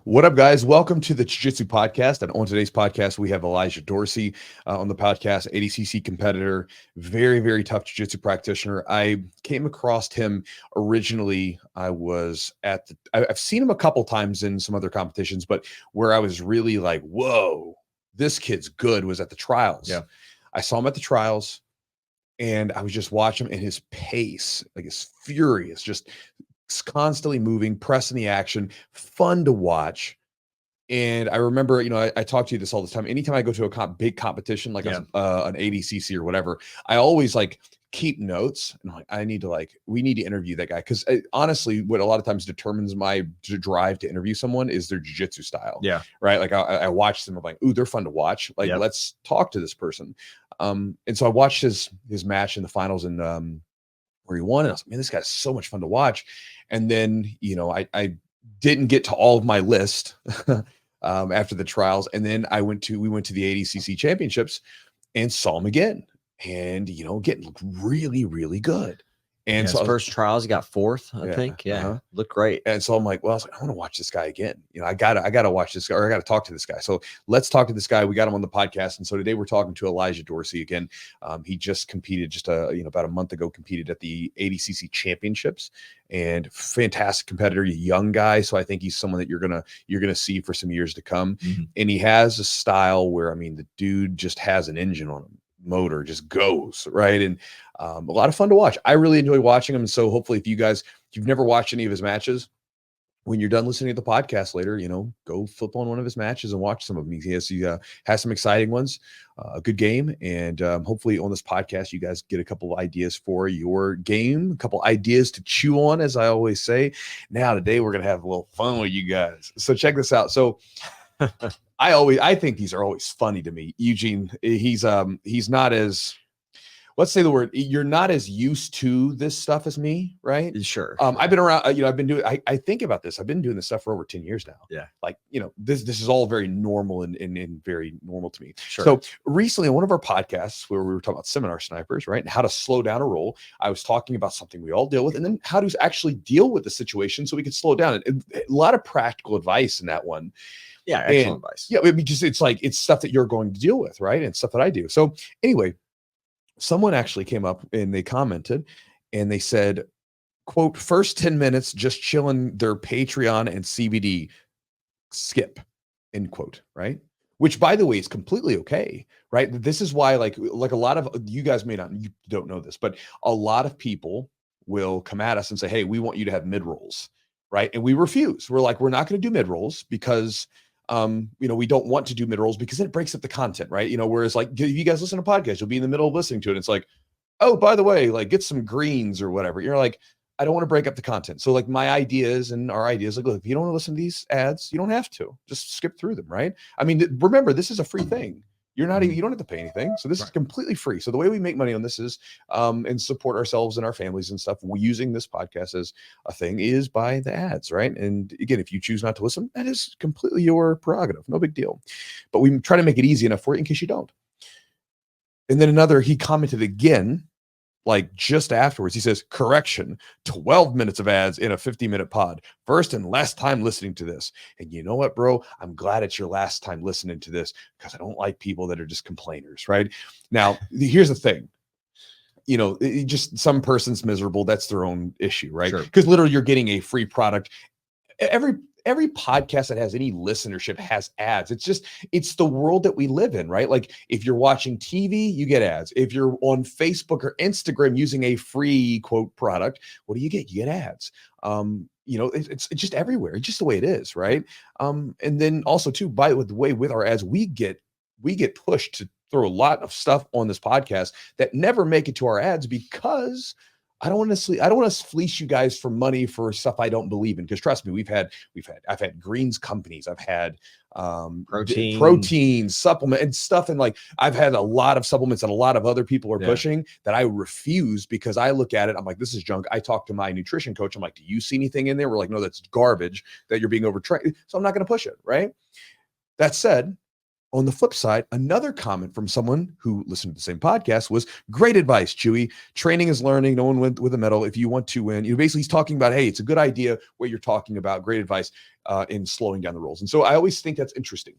What up, guys? Welcome to the Jiu-Jitsu podcast. And on today's podcast, we have Elijah Dorsey on the podcast, ADCC competitor, very, very tough Jiu-Jitsu practitioner. I came across him originally. I've seen him a couple times in some other competitions, but where I was really like, whoa, this kid's good was at the trials. Yeah. I saw him at the trials and I was just watching him, and his pace, like, is furious, just constantly moving, pressing the action, fun to watch. And I remember, I talk to you this all the time. Anytime I go to a big competition, like an ADCC or whatever, I always keep notes, and we need to interview that guy. Because honestly, what a lot of times determines my drive to interview someone is their jiu-jitsu style. Yeah. Right. Like I watch them, I'm like, ooh, they're fun to watch. Like, let's talk to this person. And so I watched his match in the finals and where he won. And I was like, man, this guy's so much fun to watch. And then, I didn't get to all of my list after the trials. And then we went to the ADCC championships and saw him again, and, getting really, really good. And so his first trials, he got fourth, I think. Yeah. Looked great. And so I'm like, well, I want to watch this guy again. I gotta watch this guy, or I gotta talk to this guy. So let's talk to this guy. We got him on the podcast. And so today we're talking to Elijah Dorsey again. He just competed about a month ago, competed at the ADCC championships, and fantastic competitor, young guy. So I think he's someone that you're gonna see for some years to come. Mm-hmm. And he has a style where, the dude just has an engine on him. Motor just goes right, and a lot of fun to watch. I really enjoy watching him. And so hopefully, if you've never watched any of his matches, when you're done listening to the podcast later, go flip on one of his matches and watch some of them. He has some exciting ones, a good game, and hopefully on this podcast you guys get a couple of ideas for your game, a couple ideas to chew on, as I always say. Now today we're gonna have a little fun with you guys, so check this out. So I think these are always funny to me. Eugene, he's not as, let's say the word, you're not as used to this stuff as me, right? Sure. I've been around, I've been doing, I think about this. I've been doing this stuff for over 10 years now. Yeah. This is all very normal and very normal to me. Sure. So recently on one of our podcasts where we were talking about seminar snipers, right? And how to slow down a roll, I was talking about something we all deal with, and then how to actually deal with the situation so we can slow down. And a lot of practical advice in that one. Yeah, excellent advice. Yeah, because it's stuff that you're going to deal with, right? And stuff that I do. So anyway, someone actually came up and they commented and they said, quote, first 10 minutes just chilling their Patreon and CBD, skip, end quote, right? Which, by the way, is completely okay, right? This is why like a lot of you guys you don't know this, but a lot of people will come at us and say, hey, we want you to have mid rolls, right? And we refuse. We're like, we're not going to do mid rolls because we don't want to do mid rolls because it breaks up the content, right? Whereas like if you guys listen to podcasts, you'll be in the middle of listening to it. And it's like, oh, by the way, like get some greens or whatever. You're like, I don't want to break up the content. So like my ideas and our ideas, like, look, if you don't want to listen to these ads, you don't have to. Just skip through them, right? Remember, this is a free thing. You don't have to pay anything. So this is completely free. So the way we make money on this is and support ourselves and our families and stuff, using this podcast as a thing, is by the ads, right? And again, if you choose not to listen, that is completely your prerogative. No big deal. But we try to make it easy enough for you in case you don't. And then he commented again, like just afterwards, he says, correction, 12 minutes of ads in a 50-minute pod. First and last time listening to this. And you know what, bro? I'm glad it's your last time listening to this because I don't like people that are just complainers, right? Now, here's the thing. Just some person's miserable. That's their own issue, right? Because literally you're getting a free product. Every podcast that has any listenership has ads. It's the world that we live in, right? Like if you're watching TV, you get ads. If you're on Facebook or Instagram using a free quote product, what do you get? You get ads. It's just everywhere. It's just the way it is, right? And then also too, with our ads, we get pushed to throw a lot of stuff on this podcast that never make it to our ads because I don't want to fleece you guys for money for stuff I don't believe in. Because trust me, I've had greens companies, I've had protein supplement and stuff, and like I've had a lot of supplements that a lot of other people are pushing that I refuse because I look at it, I'm like, this is junk. I talk to my nutrition coach, I'm like, do you see anything in there? We're like, no, that's garbage that you're being overtrained. So I'm not going to push it, right? That said, on the flip side, another comment from someone who listened to the same podcast was, great advice, Chewy. Training is learning. No one went with a medal. If you want to win, basically he's talking about, hey, it's a good idea what you're talking about. Great advice in slowing down the rolls. And so I always think that's interesting,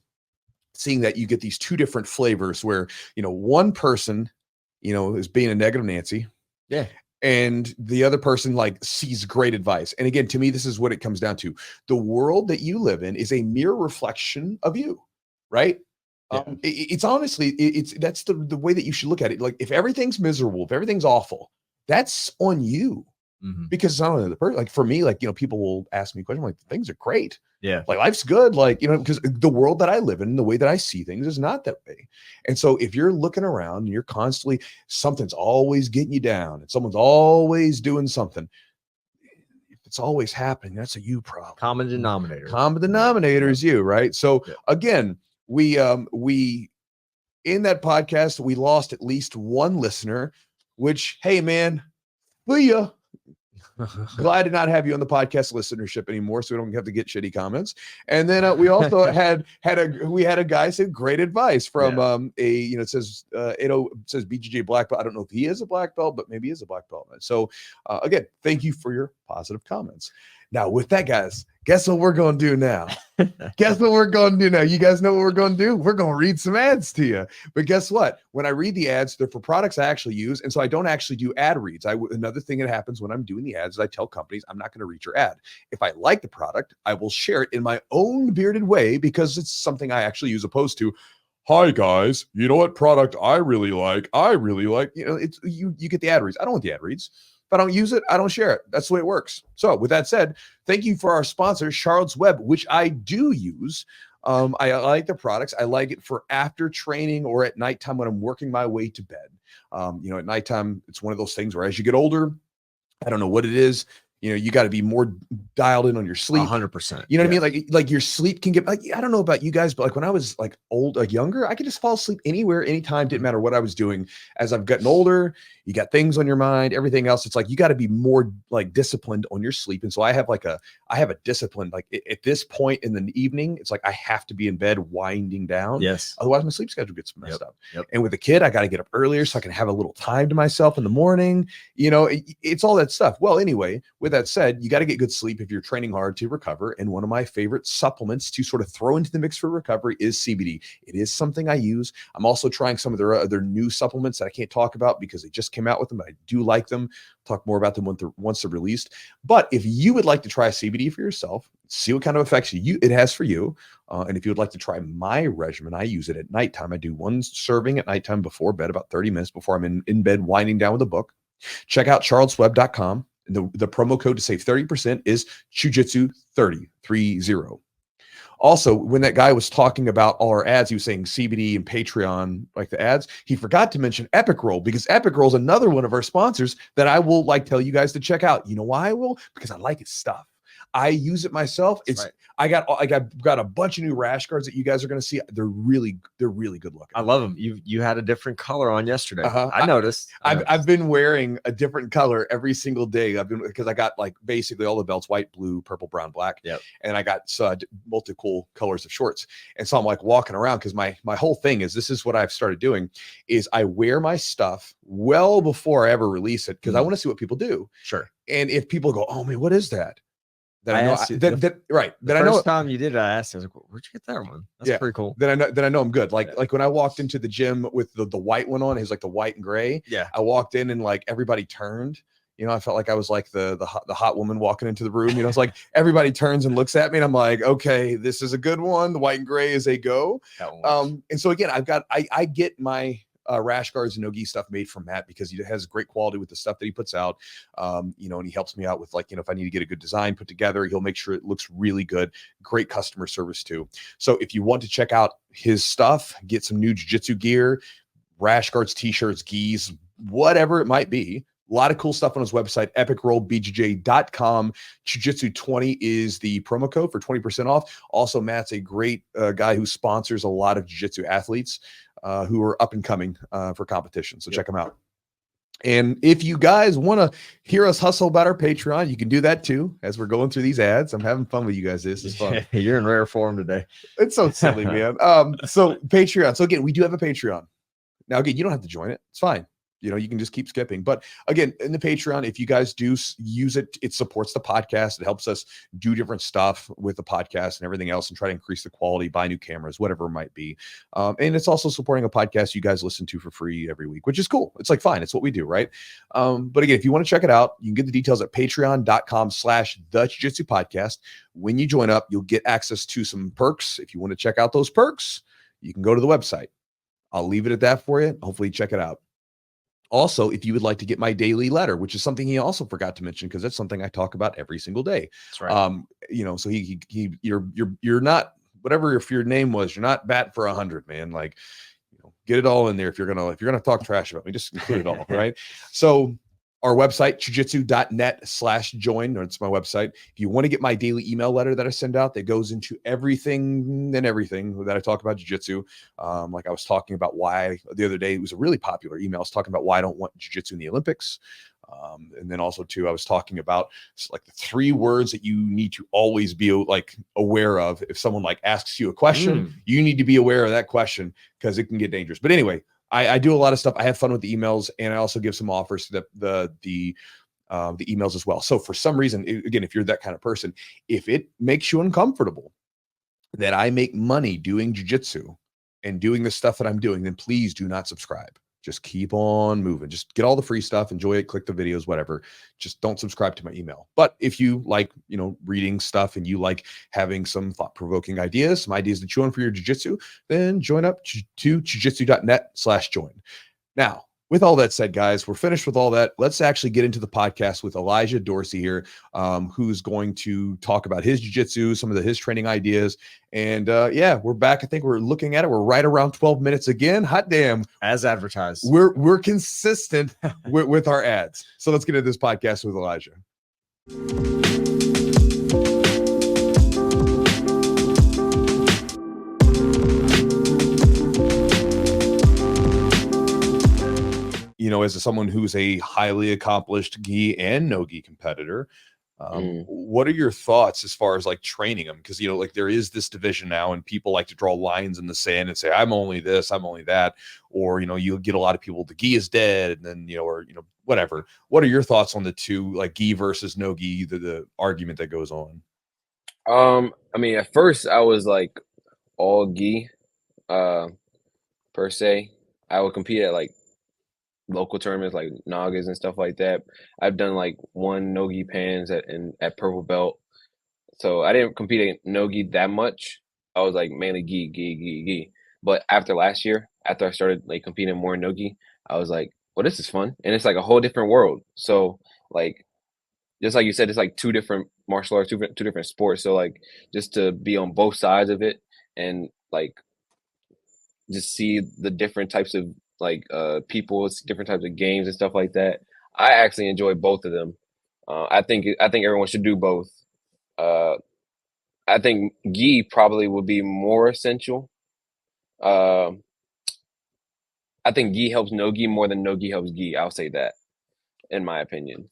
seeing that you get these two different flavors where, one person, is being a negative Nancy. Yeah. And the other person like sees great advice. And again, to me, this is what it comes down to. The world that you live in is a mere reflection of you, right? Yeah. It's honestly, that's the way that you should look at it. Like if everything's miserable, if everything's awful, that's on you. Mm-hmm. Because it's not only the person, like for me, like, people will ask me questions like, things are great. Yeah. Like life's good. Like, because the world that I live in, the way that I see things is not that way. And so if you're looking around and you're constantly, something's always getting you down and someone's always doing something, if it's always happening, that's a you problem. Common denominator. Common denominator is you, right? So again, we in that podcast, we lost at least one listener, which, hey man, see ya. Glad to not have you on the podcast listenership anymore, so we don't have to get shitty comments. And then we also had a guy say great advice from it says BJJ black belt. I don't know if he is a black belt, but maybe he is a black belt. So again, thank you for your positive comments. Now with that, guys, guess what we're going to do now? Guess what we're going to do now? You guys know what we're going to do? We're going to read some ads to you. But guess what? When I read the ads, they're for products I actually use. And so I don't actually do ad reads. Another thing that happens when I'm doing the ads is I tell companies I'm not going to read your ad. If I like the product, I will share it in my own bearded way because it's something I actually use, opposed to, hi guys, you know what product I really like? It's you get the ad reads. I don't want the ad reads. If I don't use it, I don't share it. That's the way it works. So with that said, thank you for our sponsor, Charlotte's Web, which I do use. I like the products. I like it for after training or at nighttime when I'm working my way to bed. At nighttime, it's one of those things where as you get older, I don't know what it is. You got to be more dialed in on your sleep. 100%. You know what I mean? Like your sleep can get, like, I don't know about you guys, but like when I was like younger, I could just fall asleep anywhere, anytime, didn't matter what I was doing. As I've gotten older, you got things on your mind, everything else. It's like, you got to be more like disciplined on your sleep. And so I have a discipline, like at this point in the evening, it's like, I have to be in bed winding down. Yes. Otherwise my sleep schedule gets messed up. Yep. And with a kid, I got to get up earlier so I can have a little time to myself in the morning. It's all that stuff. Well, anyway, with that said, you got to get good sleep if you're training hard to recover. And one of my favorite supplements to sort of throw into the mix for recovery is CBD. It is something I use. I'm also trying some of their other new supplements that I can't talk about because they just came out with them, but I do like them. Talk more about them once they're released. But if you would like to try CBD for yourself, see what kind of effects it has for you. And if you would like to try my regimen, I use it at nighttime. I do one serving at nighttime before bed, about 30 minutes before I'm in bed winding down with a book. Check out charlottesweb.com. The promo code to save 30% is Jiu-Jitsu 30. Also, when that guy was talking about all our ads, he was saying CBD and Patreon, like the ads. He forgot to mention Epic Roll, because Epic Roll is another one of our sponsors that I will tell you guys to check out. You know why I will? Because I like his stuff. I use it myself. It's right. I got a bunch of new rash guards that you guys are going to see. They're really good looking. I love them. You had a different color on yesterday. I noticed. I've been wearing a different color every single day. Because I got like basically all the belts: white, blue, purple, brown, black. Yep. And I got multiple colors of shorts. And so I'm like walking around, because my whole thing is, this is what I've started doing, is I wear my stuff well before I ever release it, because I want to see what people do. Sure. And if people go, oh man, what is that? The first time you did it, I asked you, I was like, where'd you get that one? That's pretty cool. Then I know I'm good. Like when I walked into the gym with the white one on, it was like the white and gray. Yeah. I walked in and like everybody turned. I felt like I was like the hot woman walking into the room. It's like everybody turns and looks at me, and I'm like, okay, this is a good one. The white and gray is a go. And so again, I get my rash guards and no-gi stuff made from Matt, because he has great quality with the stuff that he puts out. And he helps me out with if I need to get a good design put together, he'll make sure it looks really good. Great customer service too. So if you want to check out his stuff, get some new jiu-jitsu gear, rash guards, t-shirts, gis, whatever it might be. A lot of cool stuff on his website, epicrollbjj.com. Jiu-Jitsu 20 is the promo code for 20% off. Also, Matt's a great guy who sponsors a lot of jiu-jitsu athletes who are up and coming for competition. So check them out. And if you guys want to hear us hustle about our Patreon, you can do that too. As we're going through these ads, I'm having fun with you guys. This is fun. You're in rare form today. It's so silly, man. So Patreon. So again, we do have a Patreon. Now, again, you don't have to join it. It's fine. You know, you can just keep skipping. But again, in the Patreon, if you guys do use it, it supports the podcast. It helps us do different stuff with the podcast and everything else and try to increase the quality, buy new cameras, whatever it might be. And it's also supporting a podcast you guys listen to for free every week, which is cool. It's like, fine. It's what we do, right? But again, if you want to check it out, you can get the details at patreon.com/the Jiu-Jitsu podcast. When you join up, you'll get access to some perks. If you want to check out those perks, you can go to the website. I'll leave it at that for you. Hopefully check it out. Also, if you would like to get my daily letter, which is something he also forgot to mention, because that's something I talk about every single day. That's right. You know, so you're not, whatever if your name was, you're not batting for 100, man. Like, you know, get it all in there. If you're gonna talk trash about me, just include it all. Right. So our website, chewjitsu.net/join, or it's my website. If you want to get my daily email letter that I send out that goes into everything that I talk about jiu-jitsu, like I was talking about why the other day, it was a really popular email. I was talking about why I don't want jiu-jitsu in the Olympics. And then also too, I was talking about like the 3 words that you need to always be like aware of. If someone like asks you a question, you need to be aware of that question because it can get dangerous. But anyway, I do a lot of stuff. I have fun with the emails, and I also give some offers to the emails as well. So for some reason, again, if you're that kind of person, if it makes you uncomfortable that I make money doing jiu-jitsu and doing the stuff that I'm doing, then please do not subscribe. Just keep on moving. Just get all the free stuff, enjoy it, click the videos, whatever. Just don't subscribe to my email. But if you like, you know, reading stuff and you like having some thought-provoking ideas, some ideas to chew on for your jiu-jitsu, then join up to chewjitsu.net/join. Now, with all that said, guys, we're finished with all that. Let's actually get into the podcast with Elijah Dorsey here, who's going to talk about his jiu-jitsu, some of his training ideas. And yeah, we're back. I think we're looking at it. We're right around 12 minutes again. Hot damn. As advertised. We're consistent with our ads. So let's get into this podcast with Elijah. You know, as someone who's a highly accomplished gi and no gi competitor, what are your thoughts as far as like training them? Because, you know, like there is this division now and people like to draw lines in the sand and say, I'm only this, I'm only that. Or, you know, you'll get a lot of people, the gi is dead. And then, you know, or, you know, whatever. What are your thoughts on the two, like gi versus no gi, the argument that goes on? I mean, at first I was like all gi, per se. I would compete at like local tournaments like Nagas and stuff like that. I've done like 1 no-gi pans at purple belt. So I didn't compete at no-gi that much. I was like mainly gi. But after last year, after I started like competing more in no-gi, I was like, well, this is fun. And it's like a whole different world. So like, just like you said, it's like 2 different martial arts, 2 different sports. So like just to be on both sides of it and like just see the different types of like people, different types of games and stuff like that. I actually enjoy both of them. I think everyone should do both. I think gi probably would be more essential. I think gi helps no gi more than no gi helps gi. I'll say that, in my opinion.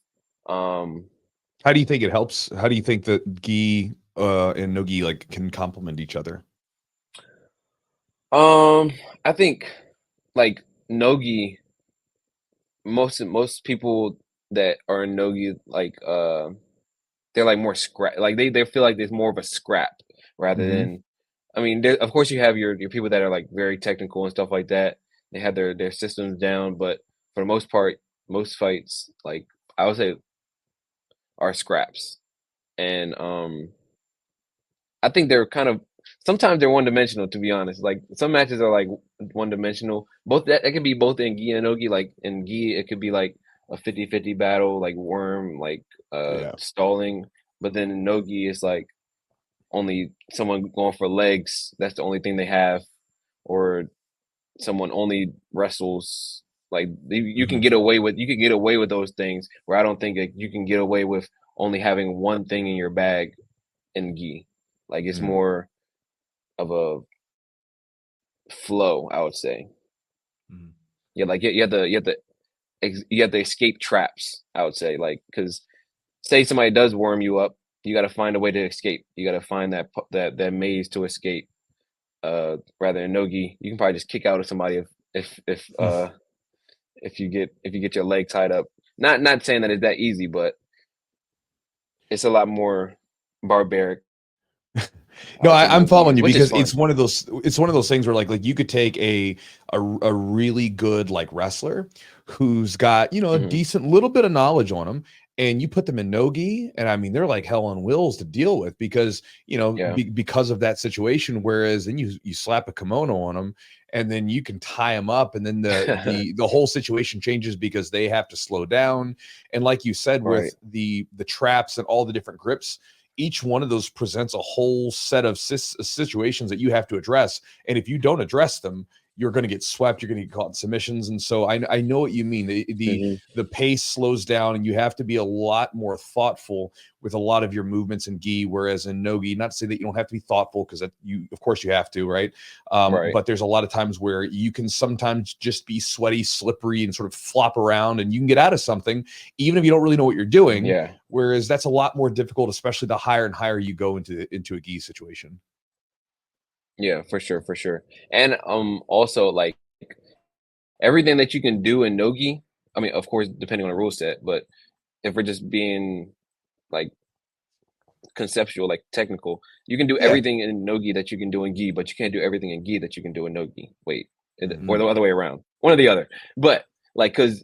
How do you think it helps? How do you think that gi and no gi like can complement each other? I think like no-gi, most people that are in no-gi like they're like more scrap, like they feel like there's more of a scrap rather than, I mean, of course you have your people that are like very technical and stuff like that. They have their systems down, but for the most part, most fights, like I would say, are scraps. And I think they're kind of, sometimes they're one-dimensional, to be honest. Like some matches are like one-dimensional. Both that can be both in gi and no-gi. Like in gi, it could be like a 50-50 battle, like worm, like stalling. But then in no-gi, it's like only someone going for legs. That's the only thing they have, or someone only wrestles. Like you can get away with those things. Where I don't think that you can get away with only having one thing in your bag in gi. Like it's more of a flow, I would say. Yeah, like you have to you have to escape traps, I would say, like, because say somebody does warm you up, you got to find a way to escape. You got to find that maze to escape. Rather than no-gi, you can probably just kick out of somebody if you get your leg tied up. Not saying that it's that easy, but it's a lot more barbaric. No, I'm following you, because it's one of those things where like you could take a really good like wrestler who's got, you know, a decent little bit of knowledge on him, and you put them in no-gi, and I mean they're like hell on wheels to deal with, because you know because of that situation. Whereas then you slap a kimono on them, and then you can tie them up, and then the whole situation changes because they have to slow down. And like you said, with the traps and all the different grips, each one of those presents a whole set of situations that you have to address. And if you don't address them, you're going to get swept. You're going to get caught in submissions. And so I know what you mean. The pace slows down, and you have to be a lot more thoughtful with a lot of your movements in gi. Whereas in no-gi, not to say that you don't have to be thoughtful, because of course you have to, right? But there's a lot of times where you can sometimes just be sweaty, slippery, and sort of flop around, and you can get out of something even if you don't really know what you're doing. Yeah. Whereas that's a lot more difficult, especially the higher and higher you go into a gi situation. Yeah, for sure. And also, like, everything that you can do in no-gi, I mean, of course, depending on the rule set, but if we're just being like conceptual, like technical, you can do everything in no-gi that you can do in gi, but you can't do everything in gi that you can do in no-gi. Wait, or the other way around, one or the other. But like, because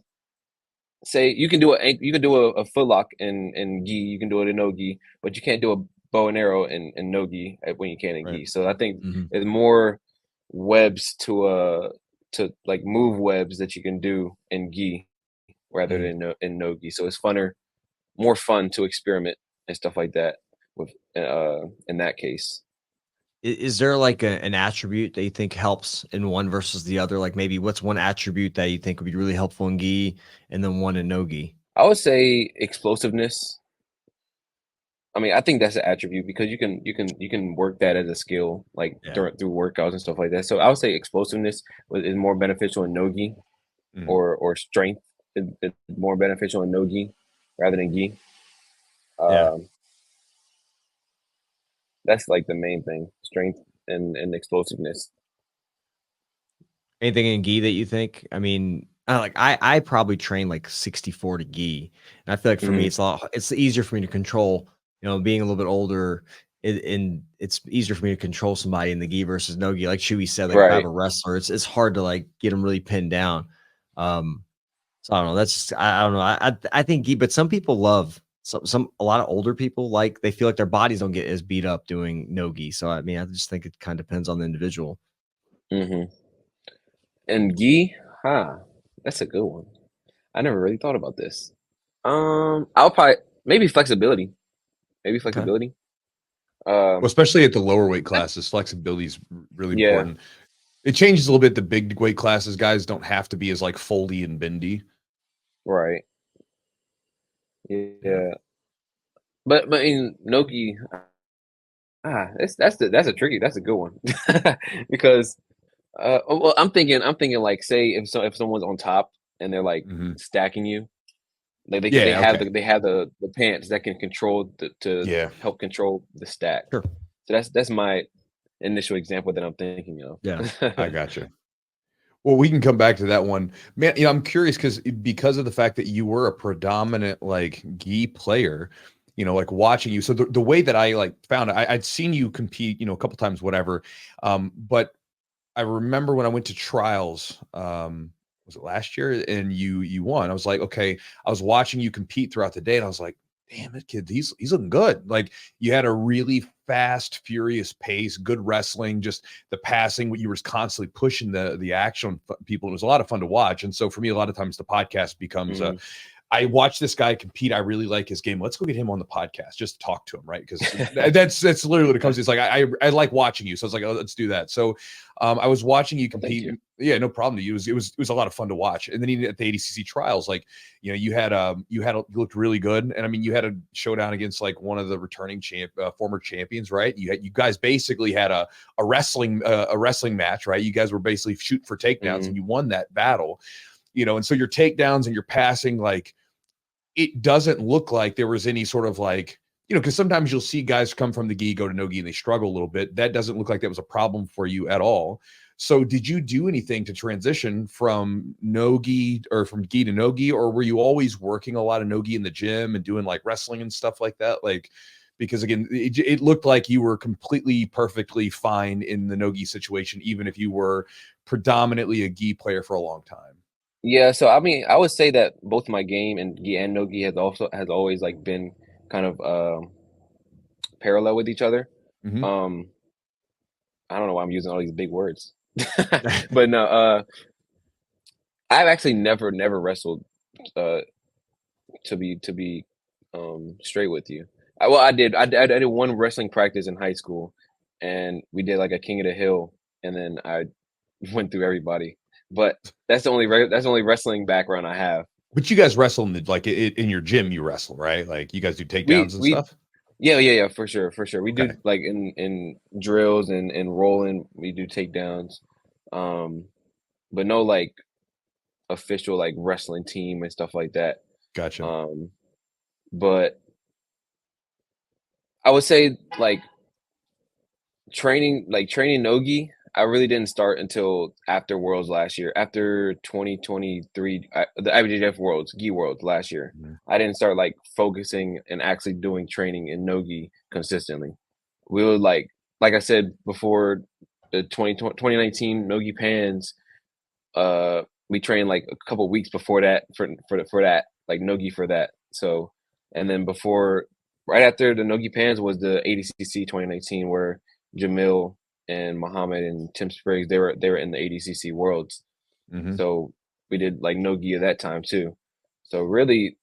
say you can do a foot lock in gi, you can do it in no-gi, but you can't do a bow and arrow in no-gi when you can in gi. So I think there's more webs to like move webs that you can do in gi rather than in no-gi. So it's more fun to experiment and stuff like that with in that case. Is there like an attribute that you think helps in one versus the other? Like maybe what's one attribute that you think would be really helpful in gi and then one in no-gi? I would say explosiveness. I mean, I think that's an attribute, because you can work that as a skill, like through workouts and stuff like that. So I would say explosiveness is more beneficial in no-gi, or strength is more beneficial in no-gi rather than gi. That's like the main thing: strength and explosiveness. Anything in gi that you think? I mean, I probably train like 60-40 gi, and I feel like for me it's easier for me to control. You know, being a little bit older, it's easier for me to control somebody in the gi versus no gi. Like Chewy said, like if I have a wrestler, it's hard to like get them really pinned down. So I don't know. That's just, I don't know. I think gi, but some people love a lot of older people, like they feel like their bodies don't get as beat up doing no gi. So I mean, I just think it kind of depends on the individual. And gi, that's a good one. I never really thought about this. I'll probably maybe flexibility. Well, especially at the lower weight classes, flexibility is really important. It changes a little bit. The big weight classes, guys don't have to be as like foldy and bendy. Right. Yeah. But in no-gi, that's a good one. Because well, I'm thinking like, say if someone's on top and they're like stacking you, like they have the pants that can control to help control the stack. Sure. So that's my initial example that I'm thinking of. Yeah, I got you. Well, we can come back to that one, man. You know, I'm curious because of the fact that you were a predominant like gi player. You know, like watching you. So the way that I like found it, I'd seen you compete, you know, a couple times, whatever. But I remember when I went to trials, was it last year, and you won. I was like, okay, I was watching you compete throughout the day, and I was like, damn, that kid, he's looking good. Like you had a really fast, furious pace, good wrestling, just the passing, what you were constantly pushing the action on people. It was a lot of fun to watch. And so for me, a lot of times the podcast becomes I watch this guy compete. I really like his game. Let's go get him on the podcast just to talk to him, right? Because that's literally what it comes to. It's like I like watching you, so it's like, oh, let's do that. So I was watching you compete. Yeah, no problem. It was a lot of fun to watch. And then even at the ADCC trials, like you know, you looked really good. And I mean, you had a showdown against like one of the returning former champions, right? You guys basically had a wrestling match, right? You guys were basically shooting for takedowns, and you won that battle. and so your takedowns and your passing, like, it doesn't look like there was any sort of like, because sometimes you'll see guys come from the gi, go to no gi, and they struggle a little bit. That doesn't look like that was a problem for you at all. So did you do anything to transition from no gi or from gi to no gi, or were you always working a lot of no gi in the gym and doing like wrestling and stuff like that? Like, because again, it looked like you were completely perfectly fine in the no gi situation, even if you were predominantly a gi player for a long time. Yeah, so I mean, I would say that both my game and gi and no gi has always like been kind of parallel with each other. Mhm. I don't know why I'm using all these big words, but no, I've actually never wrestled. To be straight with you, I did one wrestling practice in high school, and we did like a King of the Hill, and then I went through everybody. But that's the only wrestling background I have. But you guys wrestle in in your gym, you wrestle, right? Like you guys do takedowns and We stuff. yeah, for sure. We do Okay. like in drills and rolling, we do takedowns. But no like official like wrestling team and stuff like that. Gotcha. But I would say like training nogi, I really didn't start until after Worlds last year. After 2023, the IBJJF Worlds, Gi Worlds last year. Mhm. I didn't start like focusing and actually doing training in nogi consistently. We would like I said before, the 2019 nogi pans, we trained like a couple weeks before that for that, like nogi for that. So, and then right after the nogi pans was the ADCC 2019, where Jamil and Muhammad and Tim Spriggs, they were in the ADCC Worlds. Mhm. So we did like nogi at that time too. So really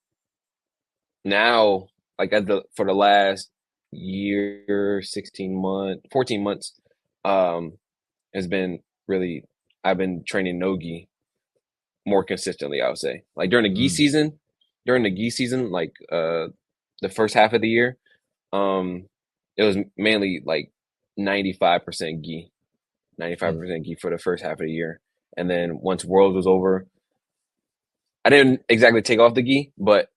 now, like for the last year, 14 months, has been really, I've been training nogi more consistently, I would say. Like during the gi season, like the first half of the year, it was mainly like 95% gi, Mm. 95% gi for the first half of the year. And then once Worlds was over, I didn't exactly take off the gi, but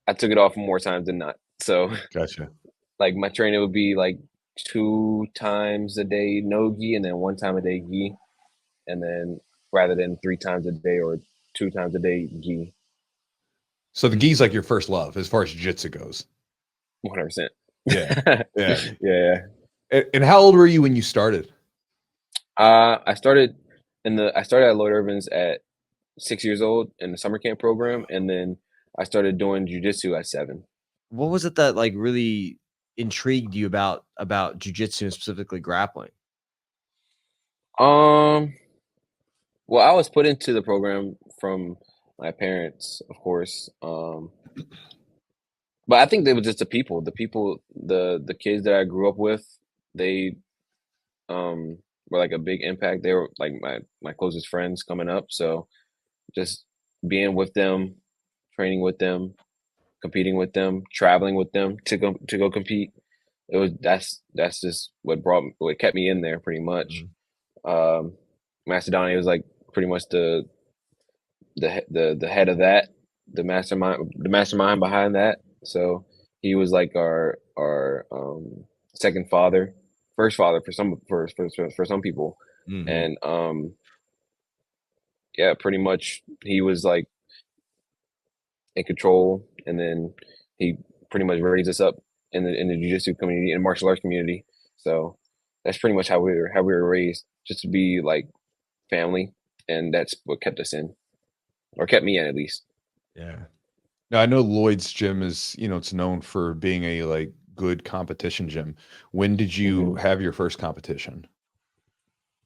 I took it off more times than not. So Gotcha. like my training would be like 2 times a day no gi, and then 1 time a day gi, and then rather than 3 times a day or 2 times a day gi. So the gi's like your first love as far as jiu-jitsu goes. 100%. Yeah. Yeah. Yeah. And how old were you when you started? I started at Lloyd Irvin's at 6 years old in the summer camp program, and then I started doing jiu-jitsu at 7. What was it that like really intrigued you about jiu-jitsu and specifically grappling? Well, I was put into the program from my parents, of course. But I think they were just the kids that I grew up with. They were like a big impact. They were like my closest friends coming up. So just being with them, training with them, competing with them, traveling with them to go compete. That's just what kept me in there pretty much. Mhm. Macedonia was like pretty much the head of that, the mastermind behind that. So he was like our second father, first father for some people, Mhm. and yeah, pretty much he was like in control, and then he pretty much raised us up in the jiu-jitsu community and martial arts community. So that's pretty much how we were raised, just to be like family, and that's what kept us in, or kept me in at least. Yeah. Now I know Lloyd's gym is, it's known for being a like good competition gym. When did you Mhm. have your first competition?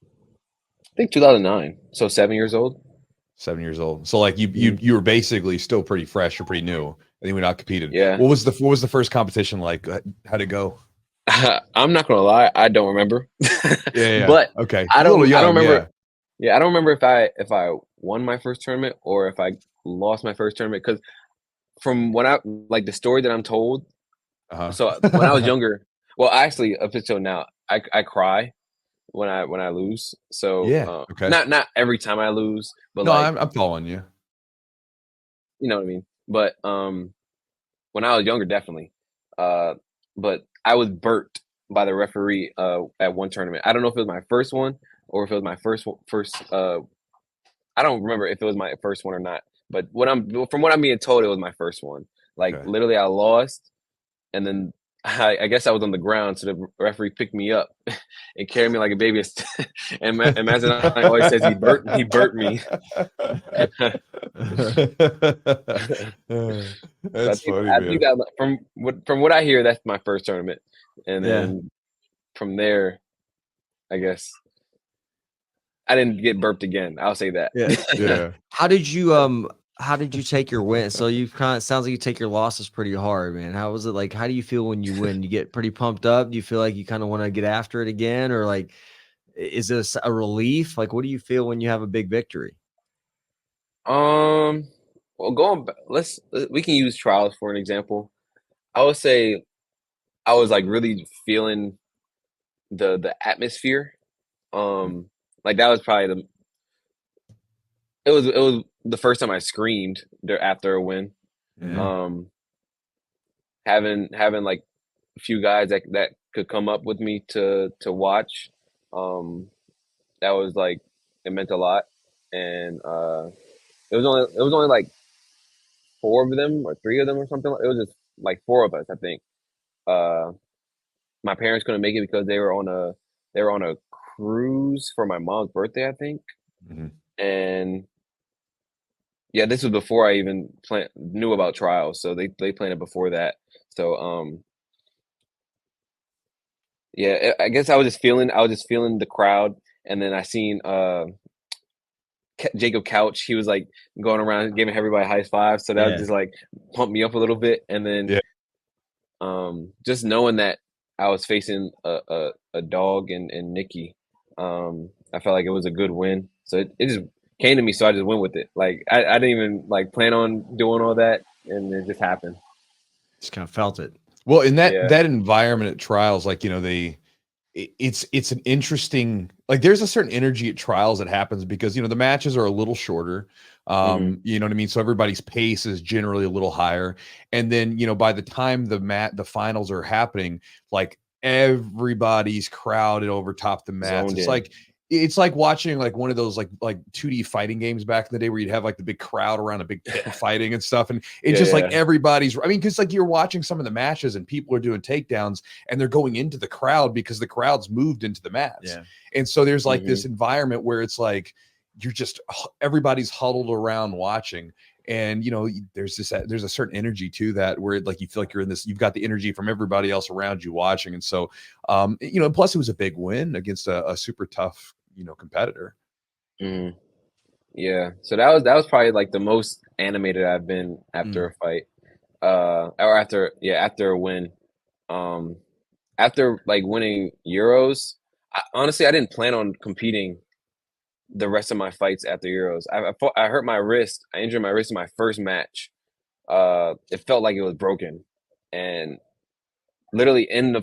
I think 2009, so 7 years old. 7 years old. So like you Mhm. you were basically still pretty fresh or pretty new, and then we not competed. Yeah. What was the first competition like? How'd it go? I'm not gonna lie, I don't remember. Yeah. But Okay. A little I don't young, remember. yeah. Yeah, I don't remember if I won my first tournament or if I lost my first tournament, because from what I like the story that I'm told. So when I was Uh-huh. younger, well, actually up until now, I cry when I lose. So Yeah. Okay. not every time I lose, but No, like I'm following you. you know what I mean. But when I was younger, definitely. But I was burnt by the referee at one tournament. I don't know if it was my first one or if it was my first. I don't remember if it was my first one or not. But from what I'm being told, it was my first one. Like Okay. literally, I lost, and then I guess I was on the ground, so the referee picked me up and carried me like a baby. And imagine I always says he burnt me. That's funny, I think man. that from what I hear, that's my first tournament, and Yeah. then from there, I guess I didn't get burped again. I'll say that. Yeah. Yeah. How did you take your win? So you kind of sounds like you take your losses pretty hard, man. How was it like? How do you feel when you win? You get pretty pumped up? Do you feel like you kind of want to get after it again, or like is this a relief? Like, what do you feel when you have a big victory? Well, going back, we can use trials for an example. I would say I was like really feeling the atmosphere. Like that was probably it was the first time I screamed there after a win. Yeah. Having like a few guys that could come up with me to watch, that was like it meant a lot. And it was only like four of them or three of them or something. It was just like four of us, I think. Uh, my parents couldn't make it because they were on a cruise for my mom's birthday, I think. Mhm. And yeah, this was before I even knew about trials, so they planned it before that. So yeah, I guess I was just feeling the crowd, and then I seen Jacob Couch. He was like going around giving everybody high fives, so that was Yeah. just like pumped me up a little bit. And then Yeah. just knowing that I was facing a dog and Nikki, I felt like it was a good win. So it just came to me, so I just went with it. Like I didn't even like plan on doing all that, and it just happened. Just kind of felt it. Well, in that Yeah. that environment at trials, like, it's an interesting, like, there's a certain energy at trials that happens because, the matches are a little shorter. Hmm. You know what I mean? So everybody's pace is generally a little higher. And then, by the time the finals are happening, like everybody's crowded over top the mats. Zoned It's in. like watching like one of those like 2D fighting games back in the day where you'd have like the big crowd around a big pit fighting and stuff. And it's Yeah, just like yeah. everybody's, I mean, because like you're watching some of the matches and people are doing takedowns and they're going into the crowd because the crowd's moved into the mats. Yeah. And so there's like Hmm. this environment where it's like everybody's huddled around watching. And there's a certain energy to that where like you feel like you're in this, you've got the energy from everybody else around you watching. And so and plus it was a big win against a super tough, competitor. Hmm. Yeah. So that was probably like the most animated I've been after Mm. a fight. Or after a win. Um, After like winning Euros, honestly, I didn't plan on competing the rest of my fights after Euros. I hurt my wrist. I injured my wrist in my first match. It felt like it was broken, and literally in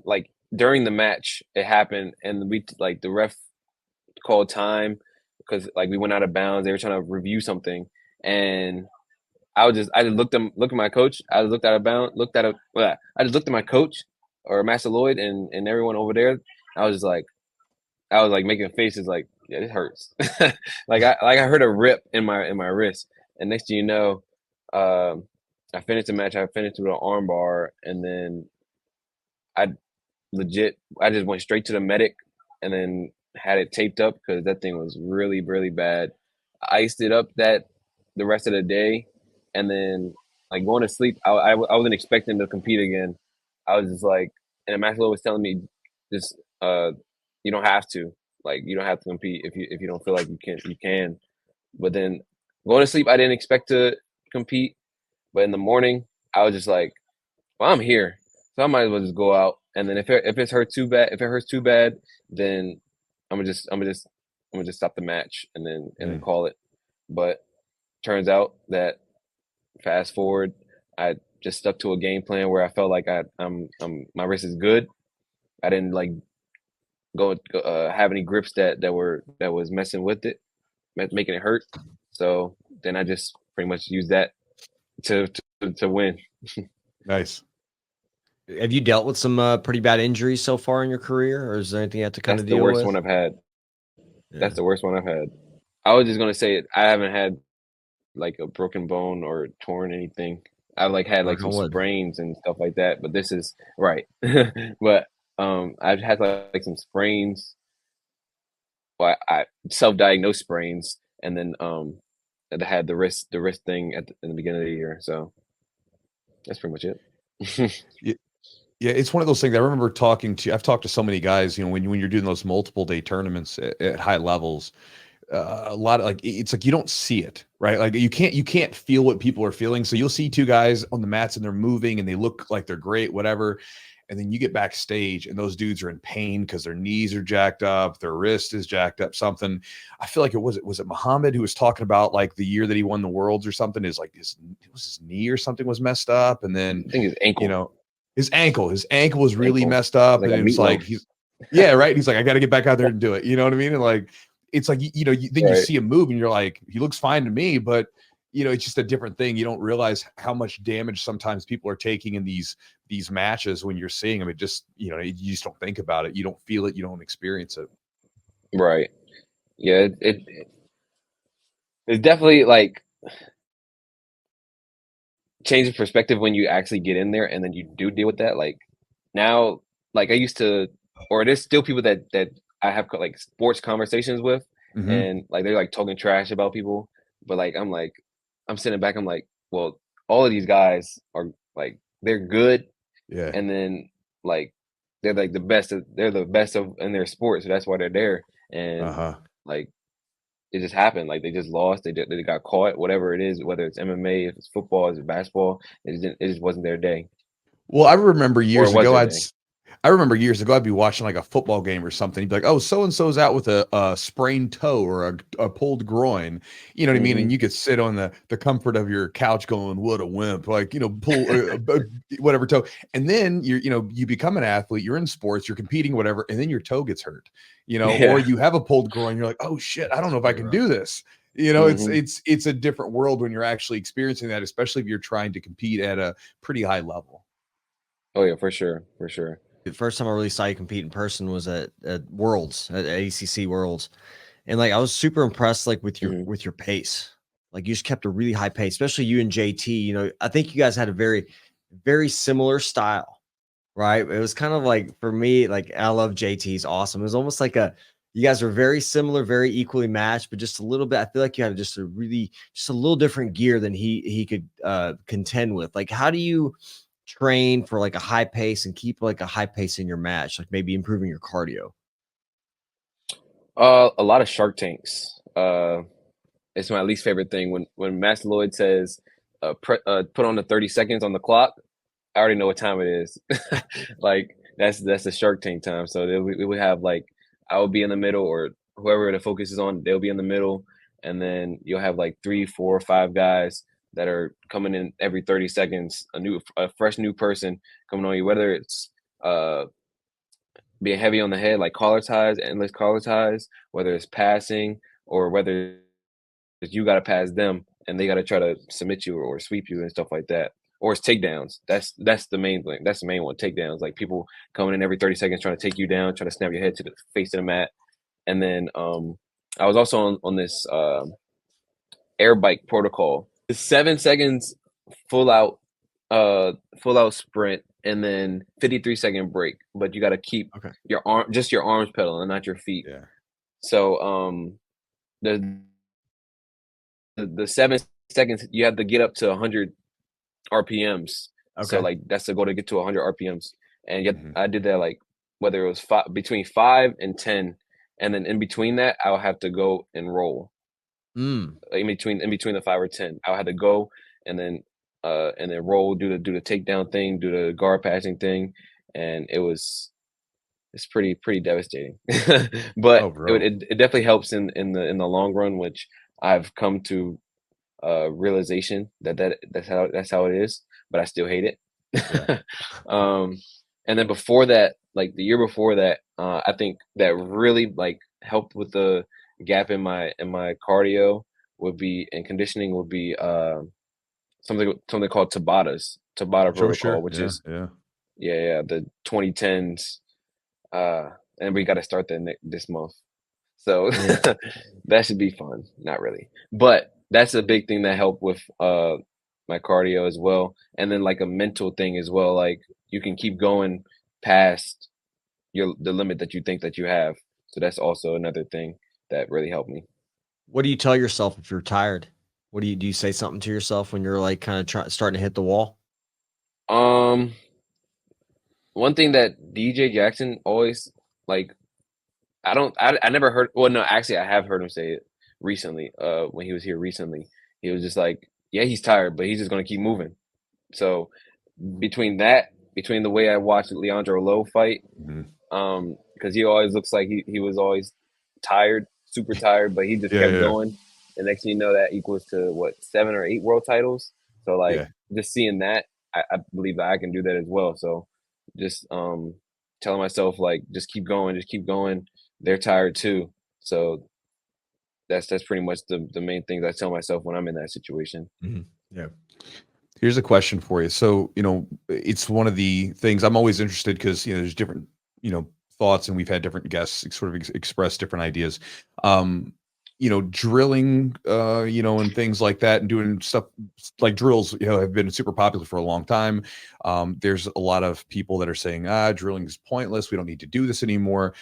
like during the match, it happened, and we like the ref called time because like we went out of bounds. They were trying to review something, and I just looked at my coach. I just looked out of bounds. I just looked at my coach or Master Lloyd and everyone over there. I was just like. I was like making faces like, yeah, this hurts. I heard a rip in my wrist, and next thing you know, I finished the match. I finished with an arm bar, and then I I just went straight to the medic, and then had it taped up because that thing was really really bad. I iced it up the rest of the day, and then like going to sleep. I wasn't expecting to compete again. I was just like, and the master was telling me, just you don't have to. Like you don't have to compete if you don't feel like you can. But then going to sleep, I didn't expect to compete. But in the morning, I was just like, well, I'm here, so I might as well just go out. And then if it hurts too bad, then I'm gonna just stop the match and then Mm. call it. But turns out that fast forward, I just stuck to a game plan where I felt like my wrist is good. I didn't like have any grips that was messing with it, making it hurt. So then I just pretty much used that to win. Nice. Have you dealt with some pretty bad injuries so far in your career, or is there anything you have to kind That's of the deal worst with? one I've had. Yeah. That's the worst one I've had. I was just gonna say it. I haven't had like a broken bone or torn anything. I've like had like Knock some on wood. sprains and stuff like that, but this is right. But I've had like some sprains. Well, I self-diagnosed sprains, and then I had the wrist thing in the beginning of the year. So that's pretty much it. Yeah, yeah, it's one of those things. I've talked to so many guys, you know, when you're doing those multiple day tournaments at high levels, a lot of like it's like you don't see it, right? Like you can't feel what people are feeling. So you'll see two guys on the mats and they're moving and they look like they're great, whatever. And then you get backstage and those dudes are in pain because their knees are jacked up, their wrist is jacked up, something. I feel like it was Muhammad who was talking about like the year that he won the worlds or something, is like his knee or something was messed up. And then, I think his you ankle. know, his ankle was really Ankle. messed up. Like And a it's like, meatloaf. yeah, right. He's like, I got to get back out there and do it. You know what I mean? And like, it's like, then you Right. see him move and you're like, he looks fine to me, but it's just a different thing. You don't realize how much damage sometimes people are taking in these matches when you're seeing them. It just, you just don't think about it. You don't feel it. You don't experience it. Right. Yeah. It's definitely like changes perspective when you actually get in there and then you do deal with that. Like now, like I used to, or there's still people that I have like sports conversations with, Mm-hmm. and like they're like talking trash about people, but I'm sitting back, I'm like, well, all of these guys are like they're good, Yeah. and then like they're like they're the best of in their sport, so that's why they're there, and Uh-huh. like it just happened. Like they just lost. They got caught. Whatever it is, whether it's MMA, if it's football, if it's basketball, it just wasn't their day, Well, I remember or it years was ago, their day. I'd be watching like a football game or something. He'd be like, "Oh, so and so's out with a sprained toe or a pulled groin." You know what I mean? Hmm. And you could sit on the comfort of your couch going, "What a wimp!" Like, pull whatever toe. And then you become an athlete. You're in sports. You're competing, whatever. And then your toe gets hurt. Or Yeah. you have a pulled groin. You're like, "Oh shit, I don't know if I Pretty can rough. do this." Hmm. It's a different world when you're actually experiencing that, especially if you're trying to compete at a pretty high level. Oh yeah, for sure, for sure. The first time I really saw you compete in person was at Worlds, at ADCC Worlds, and like I was super impressed, like Hmm. with your pace. Like you just kept a really high pace, especially you and JT. I think you guys had a very similar style, right? It was kind of like for me, like I love JT's awesome. It was almost like you guys were very similar, very equally matched, but just a little bit. I feel like you had just a little different gear than he could contend with. Like, how do you train for like a high pace and keep like a high pace in your match, like maybe improving your cardio? A lot of Shark Tanks. It's my least favorite thing when Master Lloyd says, "Put on the 30 seconds on the clock." I already know what time it is. Like that's the Shark Tank time. So we would have like I will be in the middle, or whoever the focus is on, they'll be in the middle, and then you'll have like 3, 4, 5 guys that are coming in every 30 seconds. A fresh new person coming on you, whether it's uh being heavy on the head like collar ties, endless collar ties, whether it's passing or whether you got to pass them and they got to try to submit you or sweep you and stuff like that. Or it's takedowns. That's the main thing. That's the main one. Takedowns, like people coming in every 30 seconds trying to take you down, trying to snap your head to the face of the mat. And then I was also on this air bike protocol. It's 7 seconds full out sprint, and then 53-second break. But you got to keep Okay. your arms pedaling, and not your feet. Yeah. So the 7 seconds you have to get up to 100 RPMs. So Okay. like that's the goal, to get to 100 RPMs. And yet Mhm. I did that like whether it was between 5 and 10, and then in between that I'll have to go and roll. Mm. Like, in between the 5 or 10, I'll have to go and then roll, do the takedown thing, do the guard passing thing, and it's pretty devastating. But Oh, bro. it definitely helps in the long run, which I've come to realization that's how it is, but I still hate Yeah. it. um, and then before that, like the year before that, I think that really like helped with the gap in my cardio would be and conditioning would be something called Tabata protocol, which is the 2010s, and we got to start that this month. So that should be fun. Not really, but that's a big thing that helped with my cardio as well, and then like a mental thing as well. Like you can keep going past the limit that you think that you have. So that's also another thing that really helped me. What do you tell yourself if you're tired? What do you say something to yourself when you're like kind of starting to hit the wall? One thing that DJ Jackson always like, I never heard. Well, no, actually, I have heard him say it recently. When he was here recently, he was just like, "Yeah, he's tired, but he's just gonna keep moving." So between the way I watched Leandro Lowe fight, because he always looks like he was always tired, super tired, but he just kept going. And next thing you know, that equals to what, 7 or 8 world titles. So like just seeing that, I believe that I can do that as well. So just telling myself like, just keep going. They're tired too. So that's pretty much the main things I tell myself when I'm in that situation. Yeah. Here's a question for you. So, it's one of the things I'm always interested because, there's different, thoughts, and we've had different guests sort of express different ideas. Drilling, and things like that, and doing stuff like drills, have been super popular for a long time. There's a lot of people that are saying, drilling is pointless. We don't need to do this anymore.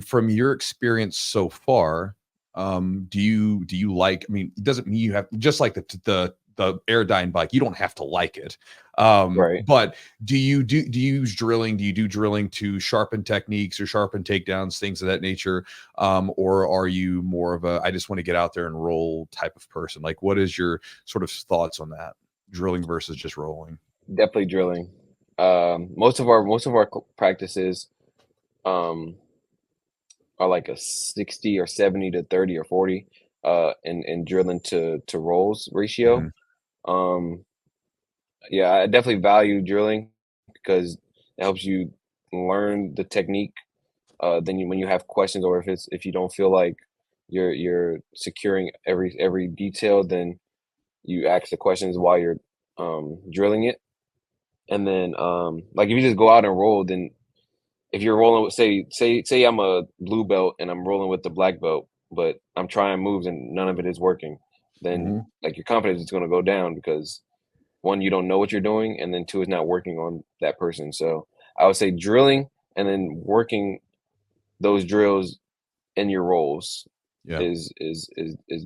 From your experience so far, do you like, I mean, it doesn't mean you have, just like the Airdyne bike, you don't have to like it. Right. But do you use drilling? Do you do drilling to sharpen techniques or sharpen takedowns, things of that nature? Or are you more of a, I just want to get out there and roll type of person? Like, what is your sort of thoughts on that? Drilling versus just rolling? Definitely drilling. Most of our practices, are like a 60 or 70 to 30 or 40, in drilling to rolls ratio. Yeah, I definitely value drilling because it helps you learn the technique. Then when you have questions, or if you don't feel like you're securing every detail, then you ask the questions while you're drilling it. And then like if you just go out and roll, then if you're rolling with, say I'm a blue belt and I'm rolling with the black belt, but I'm trying moves and none of it is working, then like your confidence is going to go down because one, you don't know what you're doing, and then two, it's not working on that person. So I would say drilling and then working those drills in your rolls is